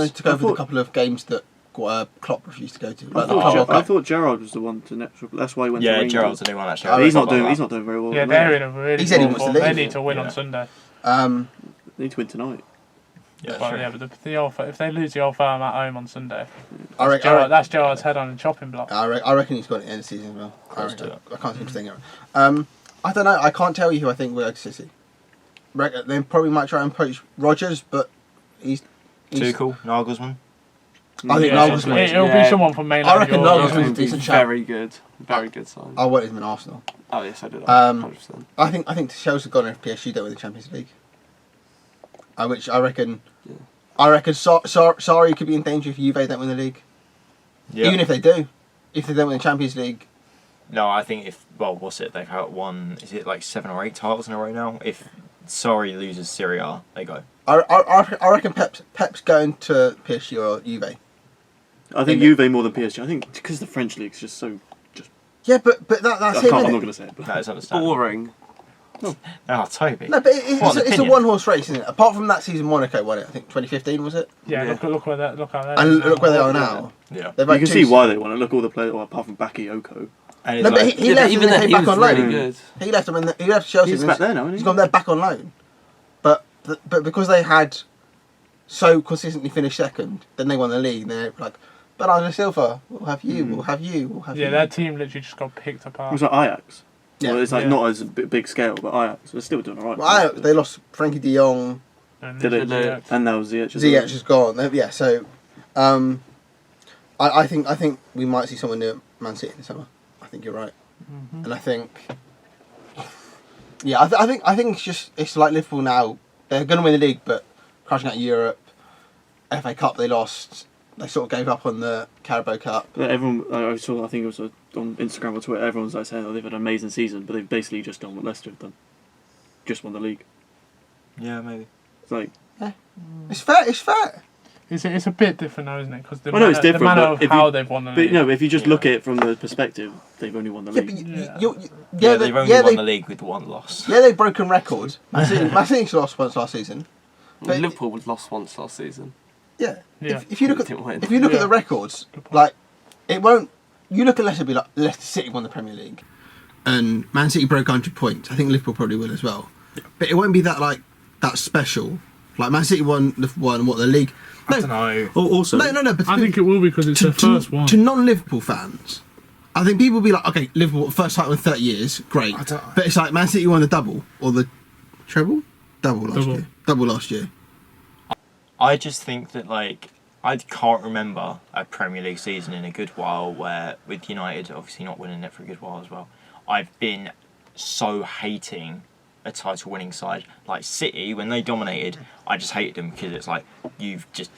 took over the couple of games that Klopp refused to go to. I thought Gerrard was the one to next. That's why he went. Yeah, to Gerrard's the new one actually. He's not doing very well. Yeah, they're in a really. He said he wants to leave. They need to win on Sunday. They need to win tonight. Yeah, but if they lose the Old Firm at home on Sunday, that's Gerrard's head on the chopping block. I reckon he's got it at the end of the season as well. I can't seem to think of it. I don't know. I can't tell you who I think will go to City. They probably might try and poach Rodgers, but he's Tuchel, Nagelsmann. I think Nagelsmann. It'll be someone from mainland. I reckon Nagelsmann's a decent shout. Very good sign. I wanted him in Arsenal. Oh yes, I did. 100%. I think Chelsea got if PSG don't win the Champions League. Which I reckon. Yeah. I reckon Sarri could be in danger if Juve don't win the league. Yeah. Even if they do, if they don't win the Champions League. No, I think what's it? They've had won. Is it like 7 or 8 titles in a row now? If Sarri loses Serie A, they go. I reckon Pep's going to PSG or Juve. I think Juve more than PSG. I think because the French league's just so. Yeah, but that's it. I'm not going to say it. But that is understandable. Boring. Toby. No, but it's a one-horse race, isn't it? Apart from that season, Monaco won it. I think 2015 was it? Yeah. Look where they are. And look where they are now. Yeah. You can see why they won it. Look all the players, apart from Bakayoko. No, but he left and then came back on loan. Good. He left he left Chelsea. He's back there now, isn't he? He's gone there back on loan. But because they had so consistently finished second, then they won the league. And they're like, Bernardo Silva, we'll have you, we'll have you. Yeah, their team literally just got picked apart. It was like Ajax. Yeah. Well, it's not as big scale, but Ajax are still doing alright. Well, they lost Frankie de Jong. And now Ziyech. Ziyech is gone. Yeah, so I think we might see someone new at Man City in the summer. I think you're right, and I think I think it's like Liverpool now. They're going to win the league, but crashing out of Europe. FA Cup they lost. They sort of gave up on the Carabao Cup. Everyone, I think it was on Instagram or Twitter, everyone's like saying they've had an amazing season, but they've basically just done what Leicester have done. Just won the league. Yeah, maybe. It's like... It's fair. It's a bit different now, isn't it? Because the manner of how they've won the league. But if you just look at it from the perspective, they've only won the league. They've only won the league with one loss. Yeah, they've broken records. Man City lost once last season. But Liverpool was lost once last season. Yeah. If you look at the records, like it won't. You look at Leicester, be like Leicester City won the Premier League, and Man City broke 100 points. I think Liverpool probably will as well. Yeah. But it won't be that special. Like Man City won the league. No, I don't know. Also, no. But I think it will because it's the first one. To non-Liverpool fans, I think people will be like, okay, Liverpool first title in 30 years, great. But it's like Man City won the double or the treble, double last year. I just think that I can't remember a Premier League season in a good while where, with United obviously not winning it for a good while as well, I've been so hating a title winning side. Like City, when they dominated, I just hated them because it's like you've just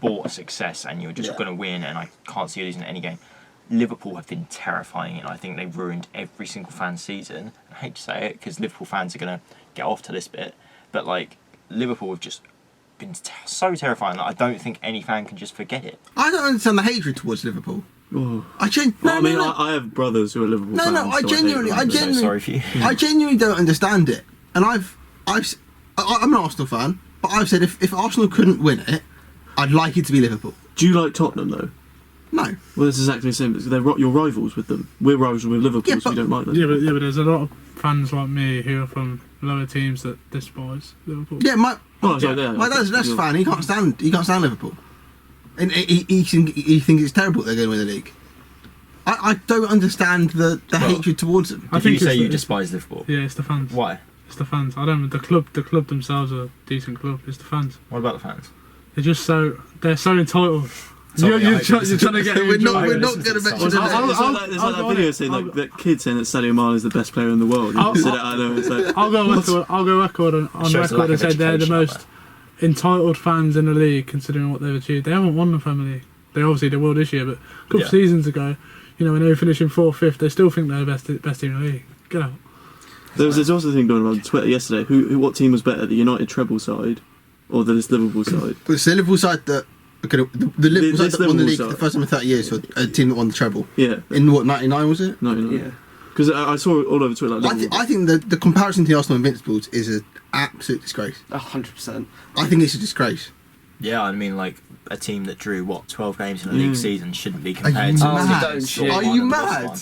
bought a success and you're just going to win, and I can't see you losing any game. Liverpool have been terrifying, and I think they've ruined every single fan's season. I hate to say it because Liverpool fans are going to get off to this bit, but Liverpool have just been so terrifying that I don't think any fan can just forget it. I don't understand the hatred towards Liverpool. Oh. I have brothers who are Liverpool fans. I genuinely, so sorry for you. I genuinely don't understand it. And I'm an Arsenal fan, but I've said if Arsenal couldn't win it, I'd like it to be Liverpool. Do you like Tottenham though? No. Well, it's exactly the same. They're your rivals with them. We're rivals with Liverpool, so we don't like them. Yeah, but there's a lot of fans like me who are from lower teams that despise Liverpool. Yeah, my dad's that's fan. He can't stand Liverpool, and he thinks it's terrible they're going to win the league. I don't understand the hatred towards them. Did you say you despise Liverpool? Yeah, it's the fans. Why? It's the fans. I don't. The club themselves are a decent club. It's the fans. What about the fans? They're so entitled. Sorry, you're trying to get. We're not going to mention it. There's like that video saying that kid saying that Sadio Mane is the best player in the world. I'll go record on record and say they're the most entitled fans in the league, considering what they've achieved. They haven't won the Premier League. They will this year, but a couple of seasons ago, when they were finishing 4th, 5th, they still think they're the best team in the league. Get out. There's also a thing going on Twitter yesterday. What team was better, the United treble side or the Liverpool side? But it's the Liverpool side that. Okay, the Liverpool side that won the league for the first time in 30 years, so a team that won the treble. Yeah. In what, 99 was it? 99. Yeah. Because I saw it all over Twitter. I think the comparison to the Arsenal Invincibles is an absolute disgrace. 100%. I think it's a disgrace. Yeah, I mean, like, a team that drew, 12 games in a league season shouldn't be compared Are you mad?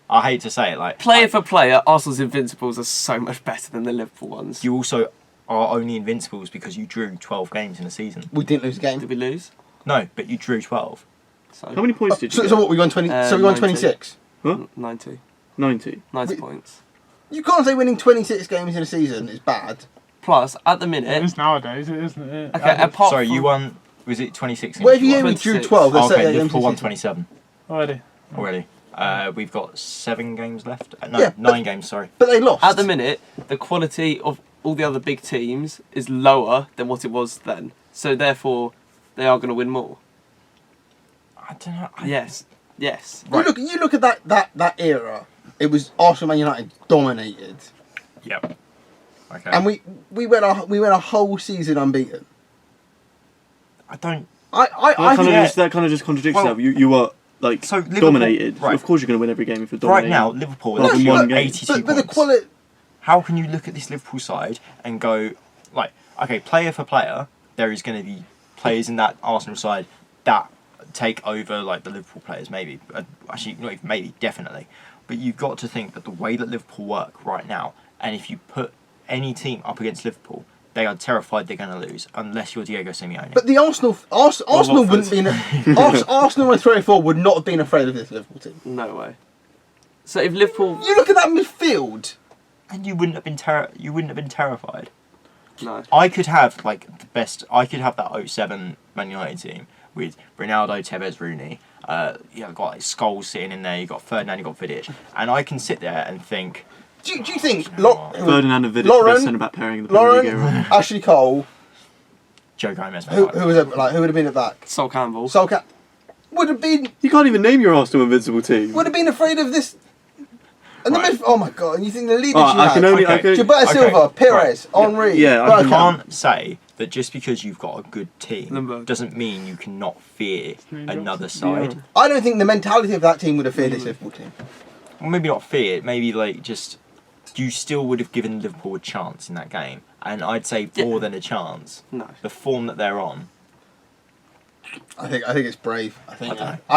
I hate to say it, like... Player for player, Arsenal's Invincibles are so much better than the Liverpool ones. You also are only Invincibles because you drew 12 games in a season. We didn't lose a game. Did we lose? No, but you drew 12. So how many points did you get? So what, we won 20... so we won 26? Huh? 90. 90 points. You can't say winning 26 games in a season is bad. Plus, at the minute... It is nowadays, isn't it? Okay, Sorry, you won... Was it 26? Well, if you hear we drew 12... Okay, Liverpool won 27. Already. We've got 7 games left. No, 9 games, sorry. But they lost. At the minute, the quality of all the other big teams is lower than what it was then. So therefore, they are going to win more. I don't know. Yes. Right. You look at that era. It was Arsenal, Man United dominated. Yep. Okay. And we went a whole season unbeaten. I don't... That kind of just contradicts yourself. You were... Like, so dominated. Right. Of course you're going to win every game if you're dominated. Right now, Liverpool are 82 points. But the quality... How can you look at this Liverpool side and go, like, okay, player for player, there is going to be players in that Arsenal side that take over, like, the Liverpool players, maybe. Actually, not even maybe, definitely. But you've got to think that the way that Liverpool work right now, and if you put any team up against Liverpool, they are terrified they're going to lose, unless you're Diego Simeone. But the Arsenal wouldn't be... Arsenal in 3-4 would not have been afraid of this Liverpool team. No way. So if Liverpool... You look at that midfield... And you wouldn't have been terrified. No. I could have I could have that 07 Man United team with Ronaldo, Tevez, Rooney. You've got Scholes sitting in there. You've got Ferdinand. You've got Vidic, and I can sit there and think. Do you think Ferdinand and Vidic, the best centre back pairing in the Premier League era? Ashley Cole, Joe Gomez. who would have been at back? Sol Campbell. Would have been. You can't even name your Arsenal Invincible team. Would have been afraid of this. And oh my god! And you think the leaders Gilberto Silva, Perez, Henry. Yeah, I can't say that just because you've got a good team doesn't mean you cannot fear another side. Yeah. I don't think the mentality of that team would have feared this Liverpool team. Well, maybe not fear. Maybe just you still would have given Liverpool a chance in that game, and I'd say more than a chance. No. The form that they're on. I think it's brave. I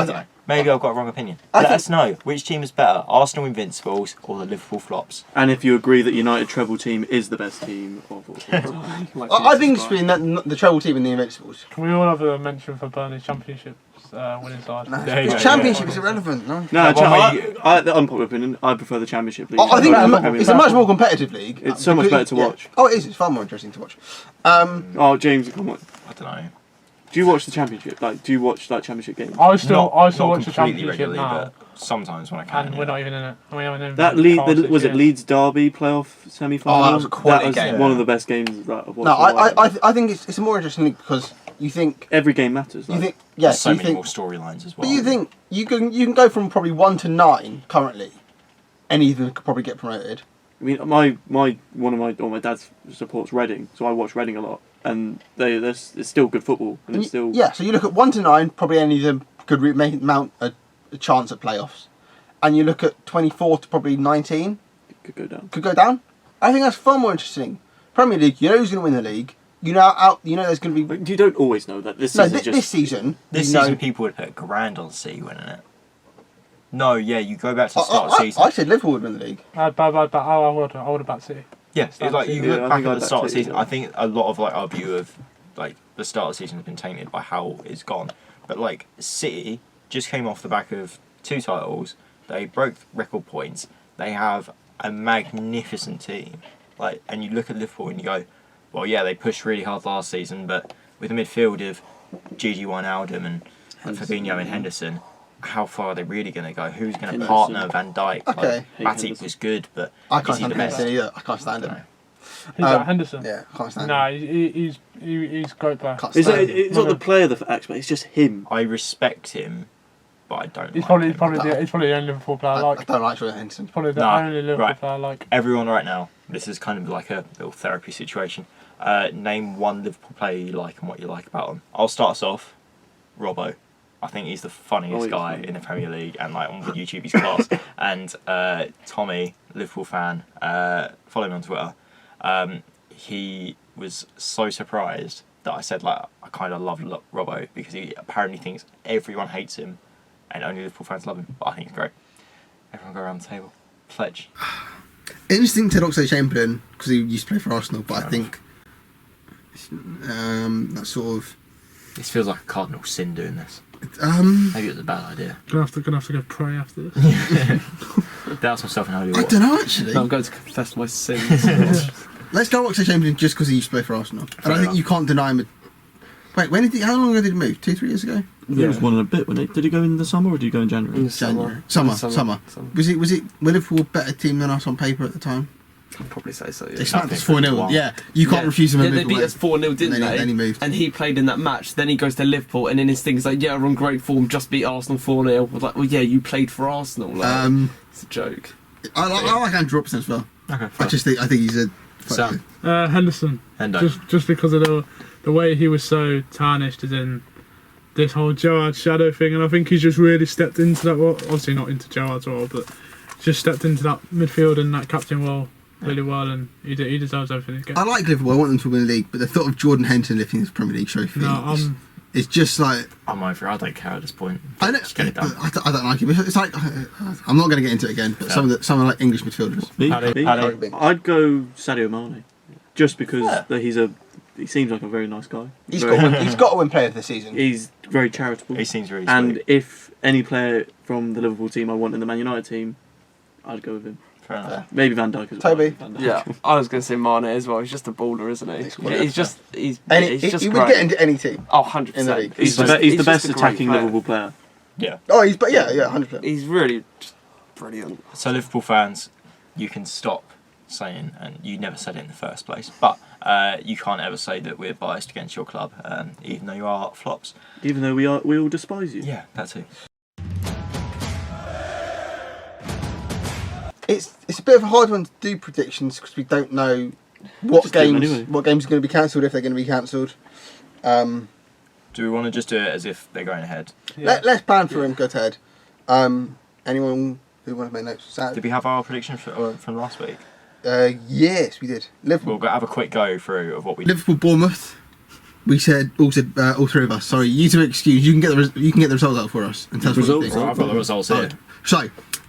don't know. Maybe I've got a wrong opinion. Let us know which team is better, Arsenal Invincibles or the Liverpool Flops. And if you agree that United treble team is the best team of all time. I think it's between the treble team and the Invincibles. Can we all have a mention for Burnley's Championship winning side? The Championship is irrelevant. No, the unpopular opinion, I prefer the Championship league. I think it's a much more competitive league. It's so much better to watch. Oh, it is. It's far more interesting to watch. James, come on. I don't know. Do you watch the Championship? Do you watch Championship games? I still watch the Championship now. But sometimes when I can. And we're not even in it. We haven't even that was it Leeds Derby playoff semi-final? Oh, that was a quality game. That was one of the best games I've watched. No, I think it's a more interesting league because you think every game matters. There's so many more storylines as well. But you think you can go from probably 1 to 9 currently, and either could probably get promoted. I mean, my dad supports Reading, so I watch Reading a lot. And it's still good football, and it's still So you look at 1 to 9, probably any of them could mount a chance at playoffs, and you look at 24 to probably 19, could go down. I think that's far more interesting. Premier League, you know who's going to win the league. there's going to be. But you don't always know that. This season. This season, people would put $1,000 on City winning it. No, yeah, you go back to the start of the season. I said Liverpool would win the league. I would have backed City. Yeah, it's like you look back at the start of the season. Yeah. I think a lot of our view of the start of the season has been tainted by how it's gone. But City just came off the back of 2 titles. They broke record points. They have a magnificent team. And you look at Liverpool and you go, well, yeah, they pushed really hard last season, but with a midfield of Gigi Wijnaldum and Fabinho and Henderson, how far are they really going to go? Who's going to partner Van Dijk? Okay. Matip was good, but I can't is he stand the best? Henderson either. I can't stand him. Who's that, Henderson? Yeah, I can't stand No, him. he's great player. It's not the player that acts, but it's just him. I respect him, but I don't. He's like probably him. the only Liverpool player I like. I don't like Jordan Henderson. He's probably the only Liverpool player I like. Everyone right now, this is kind of like a little therapy situation. Name one Liverpool player you like and what you like about him. I'll start us off. Robbo. I think he's the funniest guy in the Premier League, and on YouTube he's class. And Tommy, Liverpool fan, follow him on Twitter. He was so surprised that I said I kind of love Robbo because he apparently thinks everyone hates him and only Liverpool fans love him. But I think he's great. Everyone go around the table. Pledge. Interesting Ted Oxlade-Chamberlain because he used to play for Arsenal, but I think that sort of. This feels like a cardinal sin doing this. Maybe it was a bad idea. Gonna have to go pray after this. Douse myself in holy water. I don't know actually. No, I'm going to confess my sins. Let's go Oxlade-Chamberlain just because he used to play for Arsenal. And I think you can't deny him. Wait, how long ago did he move? 2-3 years ago? It was 1 and a bit, wasn't it? Did he go in the summer or did he go in January? January. Summer. Was it Liverpool a better team than us on paper at the time? I'd probably say so, yeah. They smacked us 4-0. Yeah, you can't refuse him a they beat us 4-0, didn't they? Then he moved. And he played in that match. Then he goes to Liverpool, and in his thing, he's like, yeah, we're on great form, just beat Arsenal 4-0. We're like, well, yeah, you played for Arsenal. It's a joke. I like Andrew Robertson as well. Okay, I think he's a... Sam. Henderson. Just because of the way he was so tarnished as in this whole Gerrard shadow thing, and I think he's just really stepped into that role. Obviously not into Gerrard's role, but just stepped into that midfield and that captain role really well, and he deserves everything he's getting. I like Liverpool. I want them to win the league, but the thought of Jordan Henderson lifting his Premier League trophy it's just like... I'm over. I don't care at this point. I know, just get it done. I don't like him. It's like... I'm not going to get into it again, but some of the English midfielders. Paddy. I'd go Sadio Mane, just because he seems like a very nice guy. He's got to win player of the season. He's very charitable. He seems really And sweet. if any player from the Liverpool team I want in the Man United team, I'd go with him. Fair enough. Maybe Van Dijk as Toby. well. Van Dijk. Yeah, I was going to say Mane as well. He's just a baller, isn't he? He's just He great. would get into any team. Oh, 100%. In the league. He's the best attacking Liverpool player. Yeah. Oh, yeah, 100%. He's really just brilliant. So Liverpool fans, you can stop saying, and you never said it in the first place, but you can't ever say that we're biased against your club, even though you are flops. Even though we all despise you. Yeah, that too. It's a bit of a hard one to do predictions because we don't know what games are going to be cancelled, if they're going to be cancelled. Do we want to just do it as if they're going ahead? Yeah. Let's plan for him. Go ahead. Anyone who wants to make notes? Did we have our prediction from last week? Yes, we did. We'll have a quick go through of what we. Liverpool, Bournemouth. We said all 3 of us. Sorry, you two excuse. You can get the results out for us and tell us what you think. I've got the results here. So,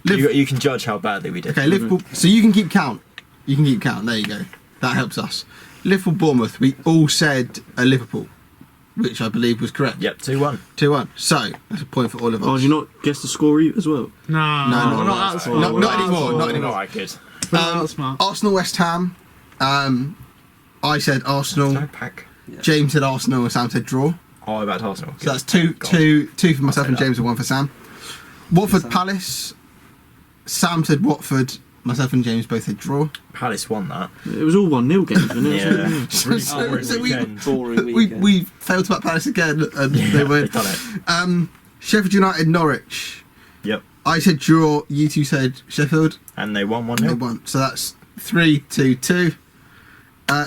you can judge how badly we did. Okay, Liverpool. So you can keep count. There you go. That helps us. Liverpool, Bournemouth. We all said Liverpool, which I believe was correct. Yep, 2-1. 2-1. So that's a point for all of us. Oh, did you not guess the score as well? No, not that smart. Not anymore. Not anymore. Alright, good. Arsenal, West Ham. I said Arsenal. No pack. James said Arsenal and Sam said draw. Oh, about Arsenal. So that's two for myself and James and 1 for Sam. Watford, Palace. Sam said Watford. Myself and James both said draw. Palace won that. It was all 1-0 games, wasn't it? Yeah. So we failed to back Palace again, and they win. Done it. Sheffield United, Norwich. Yep. I said draw. You two said Sheffield. And they won 1-0. They won. So that's 3-2-2.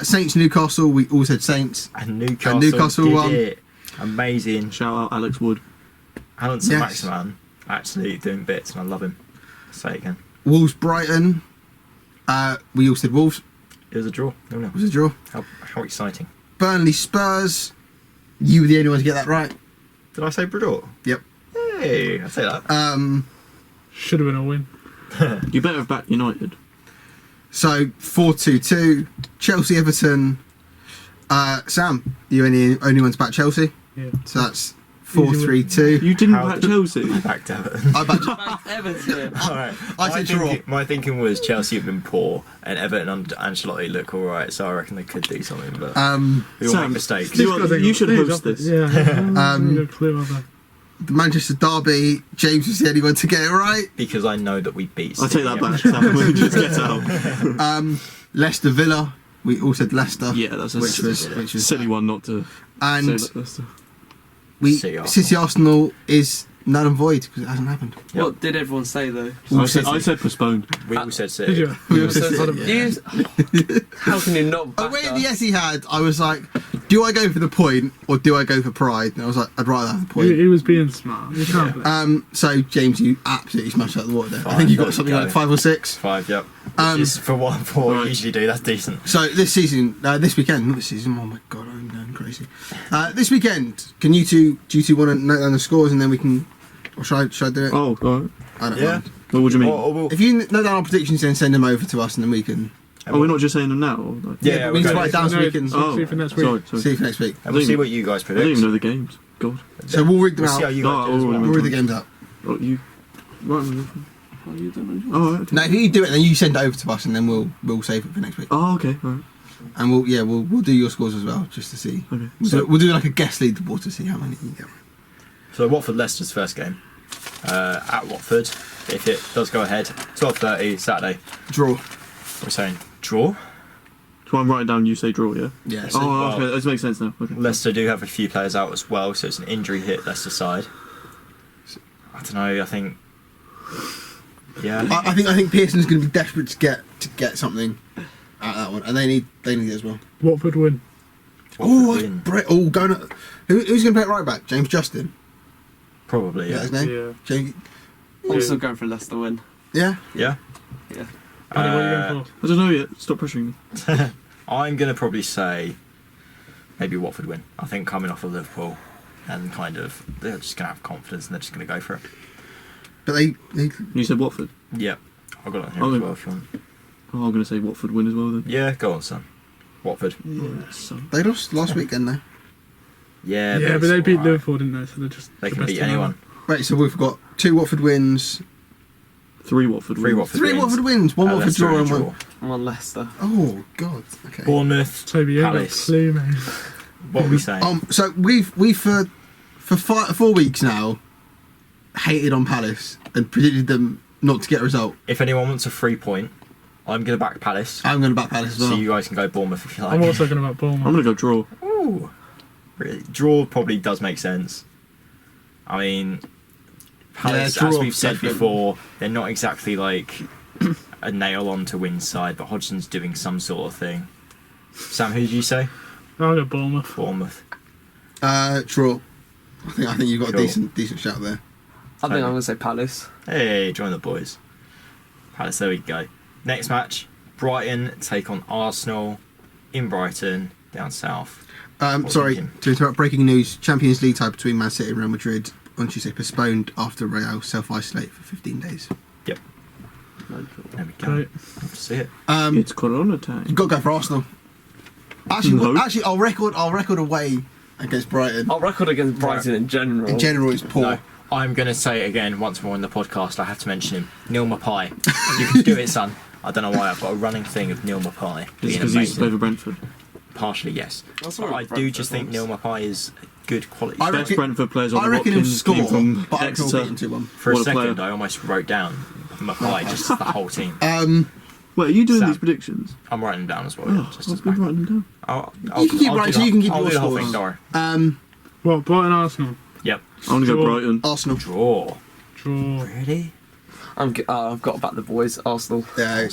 Saints, Newcastle. We all said Saints. And Newcastle did won. it. Amazing. Shout out Alex Wood. Alan Saint-Maximin actually doing bits, and I love him. Say it again. Wolves, Brighton. We all said Wolves. It was a draw. It was a draw. How exciting. Burnley Spurs. You were the only one to get that right. Did I say draw? Yep. Hey, I'd say that. Should have been a win. You better have backed United. So 4-2-2. Chelsea Everton. Sam, you only one to back Chelsea. Yeah. So that's 4-3-2. You didn't How back did- Chelsea. I backed Everton. I backed. Everton. Alright. I said draw. My thinking was Chelsea have been poor and Everton under Ancelotti look alright, so I reckon they could do something, but we all Sam, make mistakes. You should host this. Yeah. No clue of that. The Manchester Derby. James was the only one to get it right. Because I know that we beat I City. take that back. Sam. Just get out. Leicester Villa. We all said Leicester. Yeah, that's a which was silly one not to and say Leicester. City Arsenal is null and void because it hasn't happened. Yep. What did everyone say though? I said postponed. We all said Did City. you? We all said You- How can you not back Away us? the yes he had, I was like, do I go for the point or do I go for pride? And I was like, I'd rather have the point. He was being smart. You can't blame. So James, you absolutely smashed out the water there. I Fine, think you there got we something go. like 5 or 6. 5, yep. Which is for what we usually do, that's decent. So this season, this weekend, not this season. Oh my god, I'm going crazy. This weekend, do you two want to note down the scores and then we can, or should I do it? Oh, alright. I don't Yeah. mind. What do you mean? Or If you note down our predictions, then send them over to us and then we can. We're not just saying them now. Or like, Yeah, we we'll can go. write down so we No, can Oh, see for next week. sorry. see you for next week. And we'll see what you guys I predict. don't even know the games. God. So we'll read them We'll see how out. you guys do as well. We'll read the games out. Oh, you. Right. Oh, you don't know. Oh, right. No, if you do it, then you send it over to us and then we'll save it for next week. Oh, okay. Alright. And we'll do your scores as well, just to see. Okay. We'll do like a guest leaderboard to see how many you can get. So Watford Leicester's first game at Watford. If it does go ahead, 12:30 Saturday. Draw. We're saying draw. So I'm writing down. You say draw, yeah. Yeah. So Oh, okay. This makes sense now. Okay. Leicester do have a few players out as well, so it's an injury hit Leicester side. I don't know. I think. Yeah. I think Pearson's going to be desperate to get something out of that one, and they need it as well. Watford win. Watford win. Going. Who's going to play it right back? James Justin. Probably. Is that his Yeah. name? Yeah. James. I'm still going for Leicester win. Yeah. Yeah. Yeah. Paddy, what are you going for? I don't know yet. Stop pressuring me. I'm gonna probably say maybe Watford win. I think coming off of Liverpool and kind of they're just gonna have confidence and they're just gonna go for it. But they You said Watford. Yep. I've got it on here Oh, as well if you want. Oh, I'm going to say Watford win as well then. Yeah, go on, son. Watford. Yeah. So. they lost last weekend though. Yeah, Yeah, but it's they beat alright. Liverpool, didn't they? So they're just They the can best beat team anyone. Right. So we've got 2 Watford wins, 3 Watford. 3 wins. Watford 3 wins. Watford wins, 1 Watford Leicester draw, and and a 1. draw. I'm on Leicester. Oh god. Okay. Bournemouth. Toby, you ain't got a Palace. clue, mate. What are we saying? So we've for 4 weeks now hated on Palace and predicted them not to get a result. If anyone wants a 3 point, I'm gonna back Palace. I'm going to back Palace as well. So you guys can go Bournemouth if you like. I'm also going to back Bournemouth. I'm going to go draw. Ooh. Really? Draw probably does make sense. I mean, Palace, draw, as we've said definitely. before, they're not exactly like a nail on to win side, but Hodgson's doing some sort of thing. Sam, who did you say? I'll go Bournemouth. Bournemouth. Draw. I think you've got Cool. a decent shout there. I think I'm going to say Palace. Hey, join the boys. Palace, there we go. Next match, Brighton take on Arsenal in Brighton, down south. Sorry thinking? to interrupt. Breaking news: Champions League tie between Man City and Real Madrid on Tuesday postponed after Real self-isolate for 15 days. There we go. Great. Love to see it. It's Corona time. You've got to go for Arsenal. No. Actually, I'll record away against Brighton. Our record against Brighton in general. In general, it's poor. No, I'm going to say it again once more in the podcast. I have to mention him. Neil Mapai. You can do it, son. I don't know why. I've got a running thing of Neil Mapai It's being because he used to play amazing. for Brentford. Partially, yes. That's But all I right, do Brentford just think once. Neil Mapai is good quality. I Best reckon- Brentford players on I the reckon he'll Watkins came score, from but I reckon we'll beat Exeter. him 2-1. For a What a second, player. I almost wrote down Mapai, just the whole team. Wait, are you doing Sam. these predictions? I'm writing them down as well. Oh, just I've as been backup. writing them down. You can keep writing, so you can keep I'll your do the whole scores. thing, don't worry. What, Brighton Arsenal? Yep. I'm going to go Draw. Brighton. Arsenal. Draw. Draw. Really? I've got to back the boys, Arsenal. Yeah,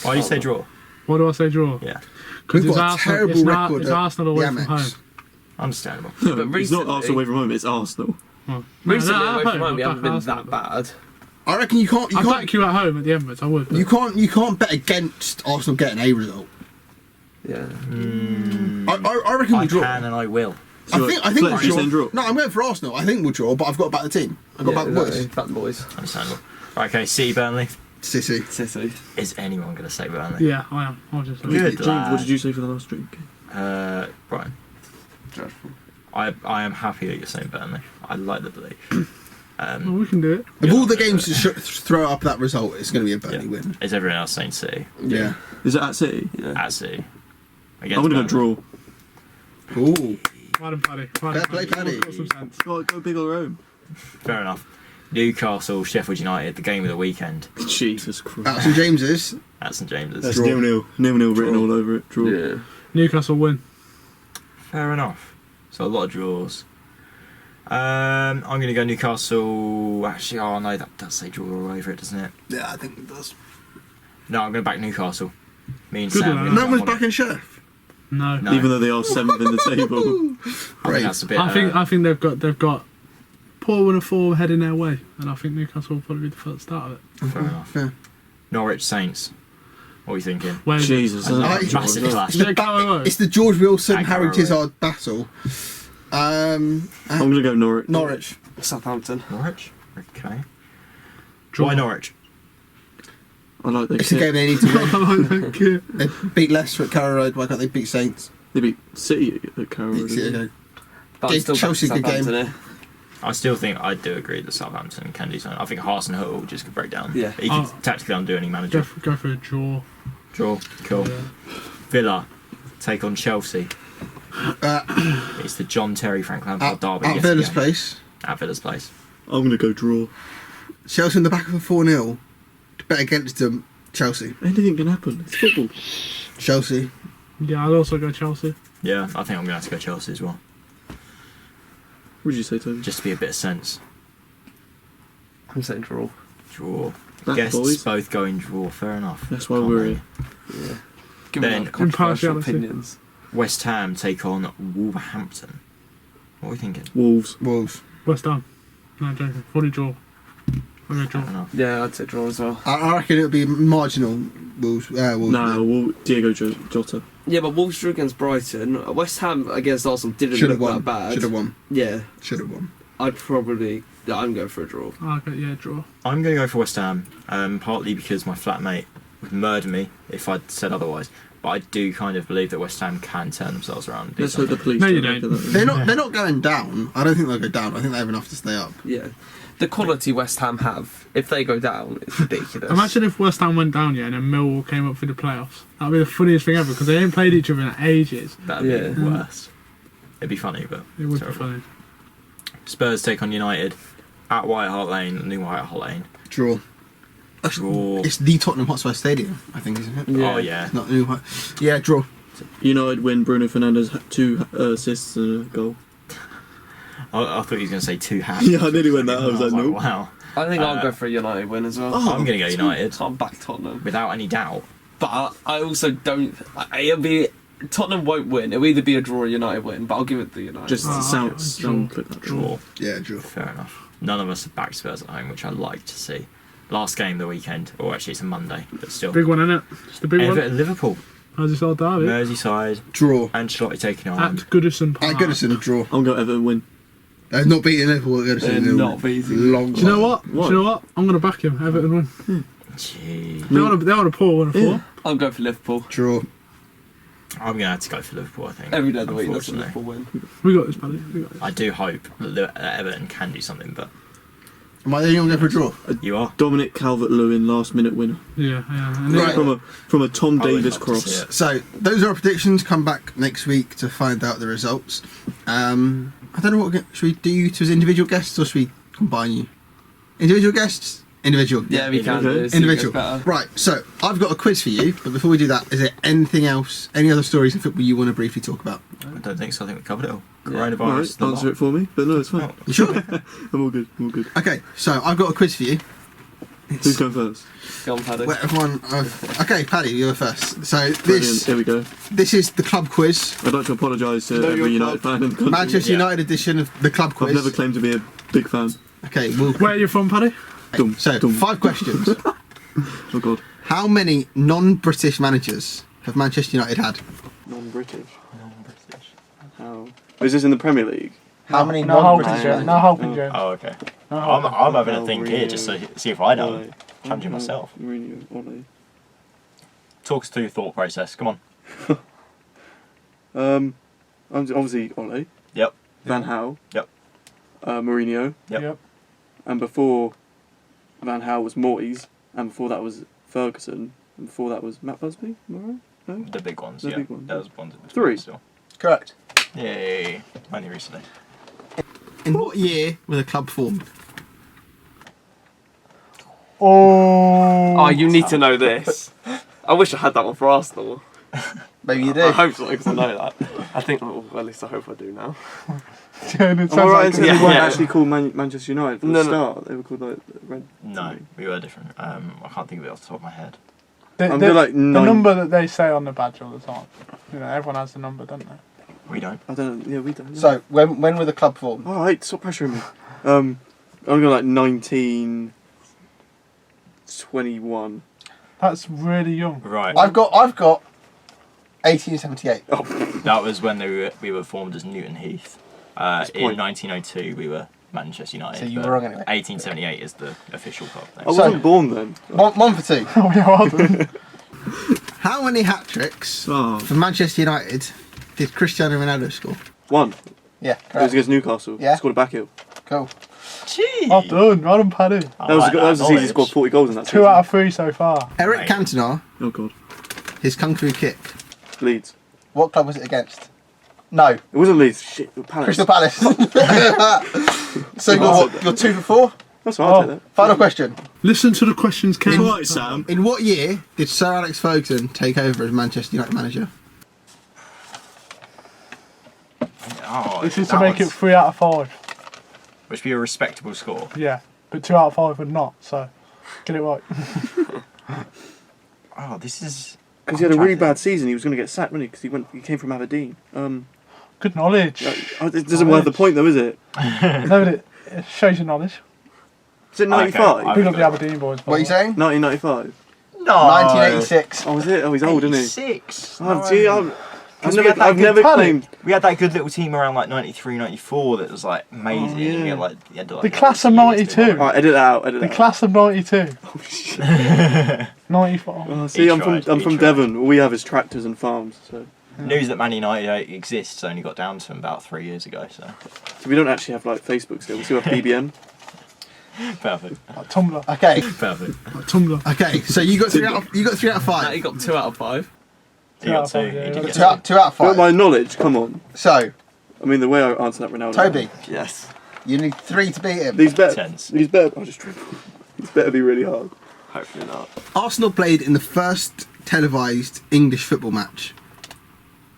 Why do you say draw? What do I say, draw? Yeah. we've it's got a Arsenal- terrible it's record. It's at Arsenal away the from Amex. home. Understandable. No, but it's not recently- Arsenal away from home, it's Arsenal. Recently, no, away at from home, we I'll haven't back been Arsenal, that but- bad. I reckon you can't. I'd back you at home at the Emirates, I would. but- You can't bet against Arsenal getting a result. Yeah. I reckon we'll draw. I can and I will. I think we'll Fletcher's draw. draw. No, I'm going for Arsenal. I think we'll draw, but I've got to back the team. I've got to back the boys. Back the boys. Understandable. Right, okay, City Burnley. City. Is anyone going to say Burnley? Yeah, I am. I'll just Good James, lad. what did you say for the last drink? Brian. Dreadful. I am happy that you're saying Burnley. I like the belief. well, we can do it. Of all the games to throw up that result, it's going to be a Burnley win. Is everyone else saying City? Yeah. Is it at City? At City. I'm going to go draw. Ooh. Well done, Paddy. Fair play, Paddy. Got some sense. Go big or home. Fair enough. Newcastle, Sheffield United, the game of the weekend Jesus Christ. At St James's. at St James's. That's Draw. 0-0. 0-0 written all over it. Draw. Yeah. Newcastle win. Fair enough. So a lot of draws. I'm going to go Newcastle. Actually, oh no, that does say draw all over it, doesn't it? Yeah, I think it does. No, I'm going to back Newcastle. Me and Good Sam. lad. we're gonna No jump one's on it. back in Sheriff. No. No. Even though they are 7th in the table. I think that's a bit. I think they've got poor winner 4 heading their way, and I think Newcastle will probably be the first start of it. fair enough. Fair. Norwich Saints. What are you thinking? Where Jesus. I know, I- massive clash. Is it Carrow Road? It's the George Wilson, At Harry Carrow Tizard battle. I'm going to go Norwich. Norwich. Southampton. Norwich. Okay. Draw. Why Norwich? I like their It's a kit. game they need to win. I like that kit. They beat Leicester at Carrow Road. Why can't they beat Saints? They beat City at Carrow Road. City, didn't okay. But Gave I'm still Chelsea back a good game. Southampton here. I still think I do agree that Southampton can do something. I think Hasenhüttl just could break down. Yeah. He could tactically undo any manager. Go for a draw. Draw. Cool. Yeah. Villa take on Chelsea. It's the John Terry Frank Lampard derby. At yes, Villa's again. place. At Villa's place. I'm going to go draw. Chelsea in the back of a 4-0. Bet against them. Chelsea. Anything can happen. It's football. Chelsea. Yeah, I'd also go Chelsea. Yeah, I think I'm going to have to go Chelsea as well. What did you say, Toby? Just to be a bit of sense. I'm saying draw. Draw. Back, Guests boys. both going draw. Fair enough. That's why Can't we're they? here. Yeah. Give me Then- our controversial Impartiality. opinions. West Ham take on Wolverhampton. What are we thinking? Wolves. Wolves. West Ham. No, joking. Fully draw. I'm going to Fair draw. enough. Yeah, I'd say draw as well. I reckon it'll be marginal Wolves. Wolves. No, Diego Jota. Yeah, but Wolves drew against Brighton. West Ham against Arsenal didn't Should look have won. that bad. Should have won. Yeah, Should have won. I'd probably. Yeah, I'm going for a draw. Okay, yeah, draw. I'm going to go for West Ham, partly because my flatmate would murder me if I'd said otherwise. But I do kind of believe that West Ham can turn themselves around. and do Let's hope the something. police No, you don't don't. look at that. They're not going down. I don't think they'll go down. I think they have enough to stay up. Yeah. The quality West Ham have, if they go down, it's ridiculous. Imagine if West Ham went down, yeah, and then Millwall came up for the playoffs. That'd be the funniest thing ever, because they ain't played each other in ages. That'd Yeah. be worse. It'd be funny, but It would terrible. be funny. Spurs take on United at White Hart Lane, new White Hart Lane. Draw. Draw. It's the Tottenham Hotspur Stadium, I think, isn't it? Yeah. Oh yeah. Not new. Yeah, draw. United win. Bruno Fernandes had 2 assists and a goal. I thought he was going to say 2 hats. Yeah, I nearly went that. I was like, nope. wow. I think I'll go for a United win as well. I'm going to go United I'm back Tottenham. without any doubt. But I also don't. It'll be. Tottenham won't win. It'll either be a draw or United win, but I'll give it the United. Just Oh, sound okay. clip that. Draw. Yeah, draw. Fair enough. None of us have backed Spurs at home, which I like to see. Last game of the weekend, or actually it's a Monday, but still. Big one, innit? Just a big one. Everton, Liverpool, How's this all derby? Merseyside, Draw. Ancelotti taking on. At Goodison Park. At Goodison, draw. I'm going Everton win. They're not beating Liverpool at Goodison. They're they'll not win. beating. Long Do you know what? What? Do you know what? I'm going to back him. Everton win. Gee. They want a poor winner for. Yeah. I'll go for Liverpool. Draw. I'm going to have to go for Liverpool, I think. Every day of the week, that's a Unfortunately. Liverpool win. We got this, Paddy. We got this. I do hope that Everton can do something, but Am I the only one going for a draw? you are. Dominic Calvert-Lewin, last-minute winner. Yeah. And Right. From a Tom I would Davis love to cross. see it. So those are our predictions. Come back next week to find out the results. I don't know what should we do you two as individual guests or should we combine you? Individual guests. Individual. Yeah, we can. Okay. do it. Individual. Better. Right. So I've got a quiz for you, but before we do that, is there anything else, any other stories in football you want to briefly talk about? I don't think so. I think we covered it all. Yeah. Coronavirus. Alright, the answer lot. it for me. But no, it's fine. Oh, You sure? I'm all good. I'm all good. Okay. So I've got a quiz for you. Who's going first? Go on, Paddy. Where everyone. Okay, Paddy, you're first. So Brilliant. this Here we go. is the club quiz, I'd like to apologise to No, every you're United fan in the country. Manchester Yeah. United edition of the club I've quiz. never claimed to be a big fan. Okay. Well. Where are you from, Paddy? Dum, So dum. 5 questions. Oh god. How many non-British managers have Manchester United had? Non-British. Non-British. How? Is this in the Premier League? How many No helping, non-British James. players? No helping, James. Oh, okay. No I'm helping. having a think here just to see if I know. Ole. Challenging myself. Mourinho, Ole. Talk us through your thought process. Come on. Obviously Ole. Yep. Van Gaal. Yep. Mourinho. Yep. And before Van Gaal was Moyes, and before that was Ferguson, and before that was Matt Busby. Am I right? No? The big ones. The Yeah. big ones. That was ones in between 3. Still. Correct. Yay! Only recently. In what year were the club formed? Oh, you need to know this. I wish I had that one for Arsenal. Maybe you I do. hope so, because I know that. I think, well, at least I hope I do now. yeah, and it Am I sounds right in like saying they Yeah. weren't actually called Manchester United from No, the no. start? They were called like Red. No, we were different. I can't think of it off the top of my head. I'm doing like the 9. number that they say on the badge all the time. You know, everyone has the number, don't they? We don't. I don't know. Yeah, we don't. Yeah. So, when were the club formed? All right, stop pressuring me. I'm going like 1921. That's really young. Right. I've got 1878. Oh, That was when we were formed as Newton Heath. In point. 1902, we were Manchester United. So you but were wrong anyway. 1878 is the official club name. I wasn't born then. One for two. Oh, yeah, well done. How many hat-tricks Oh. for Manchester United did Cristiano Ronaldo score? 1. Yeah, It was correct. against Newcastle. Yeah. Scored a back heel. Cool. Gee! Well done. Well done, Paddy. I That was like that was the season he knowledge. scored 40 goals in that 2 season. out of 3 so far. Eric Right. Cantona, Oh god. his kung-fu kick. Leeds. What club was it against? No, It wasn't Leeds. Shit. Palace. Crystal Palace. So you're 2 for 4. That's what I'll take that. Final question. Listen to the questions carefully. Right, Sam. In what year did Sir Alex Ferguson take over as Manchester United manager? Oh, This is to that make it was- 3 out of 5. Which would be a respectable score. Yeah, but 2 out of 5 would not, so get it right. Oh, this is. Because he had a really bad season. He was going to get sacked, wasn't he? Because he came from Aberdeen. Good knowledge. It doesn't worth the point though, is it? No, but it shows your knowledge. Is it 95? Okay, Big up the Aberdeen boys. What are you saying? 1995. No! 1986. Oh, is it? Oh, he's old, isn't he? 86. Oh, gee, I've we had that I've good never talent. claimed. We had that good little team around like 93, 94 that was like amazing. Oh, yeah. And we had, like, the end of, like, The class of years to 92. do Alright, edit that out. Edit The that out. class of 92. Oh, shit. 94. Oh, see, He I'm tried, from he tried. Devon. All we have is tractors and farms. So News that Man United exists only got down to him about 3 years ago, so we don't actually have like Facebook still. We still have BBM. perfect. Like Tumblr. Okay. Perfect. Like Tumblr. Okay. So you got 3 out of 5. No, he got 2 out of 5. You got 2. Yeah, You did yeah. get 2 out of But 5. my knowledge, come on. So, I mean, the way I answered that Ronaldo. Toby, Yes. you need 3 to beat him. These better. Tense. These better. I'll just triple. These better be really hard. Hopefully not. Arsenal played in the first televised English football match.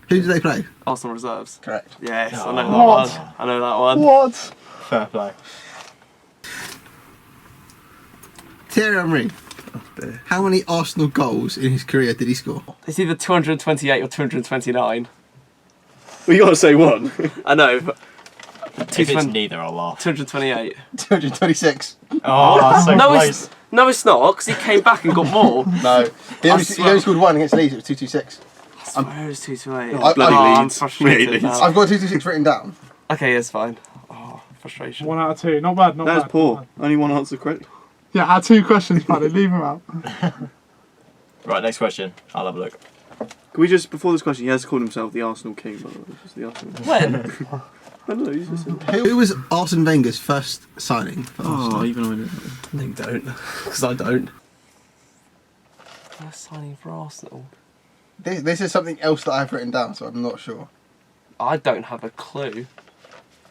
Who did they play? Arsenal reserves. Correct. Yes, I Oh. know that What? one. I know that one. What? Fair play. Thierry Henry. How many Arsenal goals in his career did he score? It's either 228 or 229. Well, you gotta say one. I know, but If it's neither, I'll laugh. 228. 226. Oh, so No, close. No, it's not, because he came back and got more. No. He only swear. scored 1 against Leeds. It was 226. I swear it was 228. Oh, bloody I'm Leeds. frustrated Leeds. now. I've got 226 written down. Okay, it's fine. Oh, frustration. 1 out of 2. Not bad, not That bad. was poor. not bad. Only one answer correct. Yeah, add 2 questions, Paddy. Leave them out. Right, next question. I'll have a look. Can we just, before this question, he has called himself the Arsenal King, by the way. Just the Arsenal. When? I don't know, he's just said. Who was Arsene Wenger's first signing for Arsenal? even I know. No, you don't. Because I don't. First signing for Arsenal? This is something else that I've written down, so I'm not sure. I don't have a clue.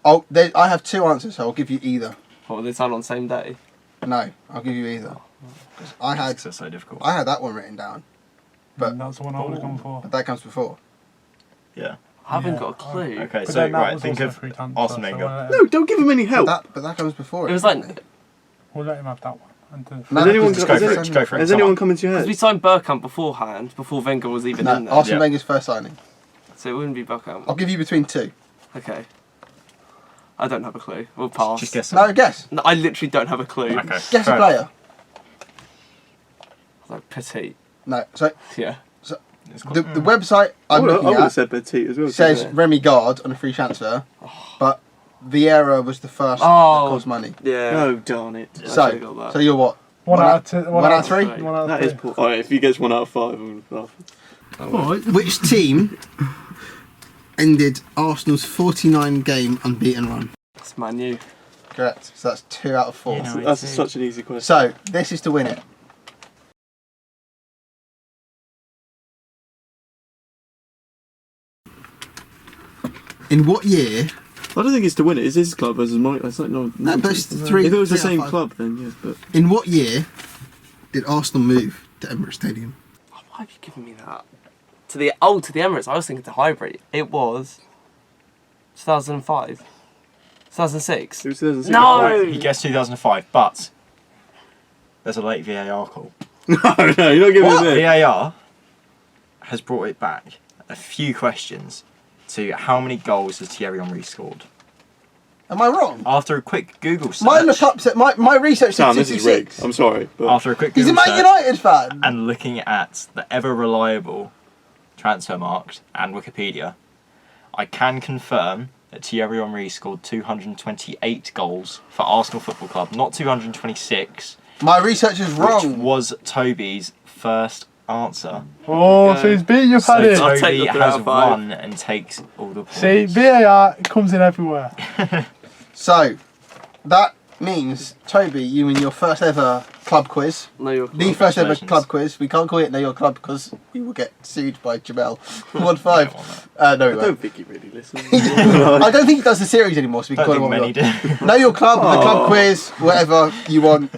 Oh, I have 2 answers, so I'll give you either. What, they signed on the same day? No, I'll give you either. 'Cause I had It's so difficult. that one written down, but That's the one I would have gone for. that comes before. Yeah. I haven't Yeah. got a clue. Okay, But so then that right, was think also of free transfer, Arsene so Wenger. No, don't give him any help. But that comes before. It was doesn't like, We'll let him have that one. And No, Has anyone- because Just go it's for it. Arsenal- Just go for it. Has Come anyone on. come into your because we head? signed Bergkamp beforehand, before Wenger was even in No, there. Arsene Yeah. Wenger's first signing. So it wouldn't be Bergkamp. I'll give you between 2. Okay. I don't have a clue. We'll pass. Just guess. No, guess. No, I literally don't have a clue. Okay. Guess a fair player. Like Petite. No, so Yeah. The website I'm I looking would have at said Petit as well. says Remy Gard on a free transfer, but Vieira was the first that cost money. Yeah. Oh, darn it. So you're what? One out of 3? That is poor. Alright, if he gets 1 out of 5, I'm going to laugh. Which team ended Arsenal's 49-game unbeaten run? It's Man U. Correct. So that's 2 out of 4. Yeah, no, That's such an easy question. So this is to win it. In what year? I don't think it's to win it. It's his club versus mine. That's like no. No, but it's 3. If it was the 3 out same of 5. club, then yes. But In what year did Arsenal move to Emirates Stadium? Oh, why have you given me that? To the Emirates. I was thinking to Highbury. It was 2005. 2006. it was 2006. No! He gets 2005, but there's a late VAR call. no, you're not giving What? me this. VAR has brought it back a few questions to how many goals has Thierry Henry scored. Am I wrong? After a quick Google search, My lookup said my research said Sam, this is rigged. 66. I'm sorry. But after a quick He's a Google Man search United fan. and looking at the ever reliable Transfermarkt and Wikipedia, I can confirm that Thierry Henry scored 228 goals for Arsenal Football Club, not 226, My research is which wrong. was Toby's first answer. Oh, so he's beat you, So Paddy. I'll take Toby the 3 has out of 5. won and takes all the points. See, VAR comes in everywhere. So that means, Toby, you win your first ever club quiz. No, you're The first ever Congratulations. club quiz. We can't call it Know Your Club because we will get sued by Jamel. 1-5. No, we I won't. don't think he really listens. I don't think he does the series anymore, so we can I call don't it think what we many want. do. Know Your Club, the club quiz, whatever you want.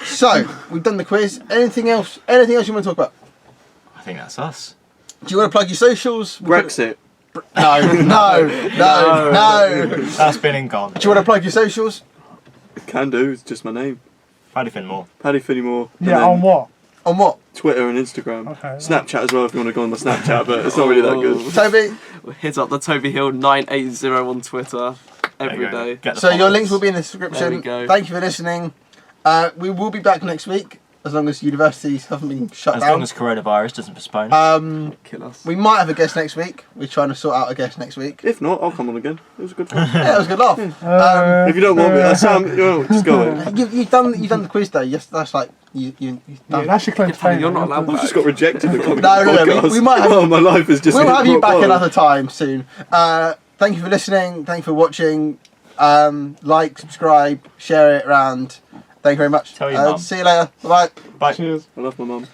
So we've done the quiz. Anything else? Anything else you want to talk about? I think that's us. Do you want to plug your socials? Brexit. No. That's been and gone. Do you want to plug your socials? Can do. It's just my name. Paddy Finnemore. Paddy Finnemore. and Yeah, then on what? On what? Twitter and Instagram. Okay. Snapchat as well if you want to go on my Snapchat, but it's not really that good. Toby? Hit up the Toby Hill 980 on Twitter There every you go. day. Get the So your followers. links will be in the description. There we go. Thank you for listening. We will be back next week, as long as universities haven't been shut As down. long as coronavirus doesn't postpone. Kill us. We might have a guest next week. We're trying to sort out a guest next week. If not, I'll come on again. It was a good fun. Yeah, it was a good laugh. If you don't want me, Sam, just go away. You've done the quiz though. Yes, that's like you've Yeah, done. that's your claim to Paddy, fame. you're not allowed I just got rejected the No, we might have. Oh, my life is just. We'll have you back bottom. another time soon. Thank you for listening. Thank you for watching. Like, subscribe, share it around. Thank you very much. Tell your mum. See you later. Bye. Bye. Cheers. I love my mum.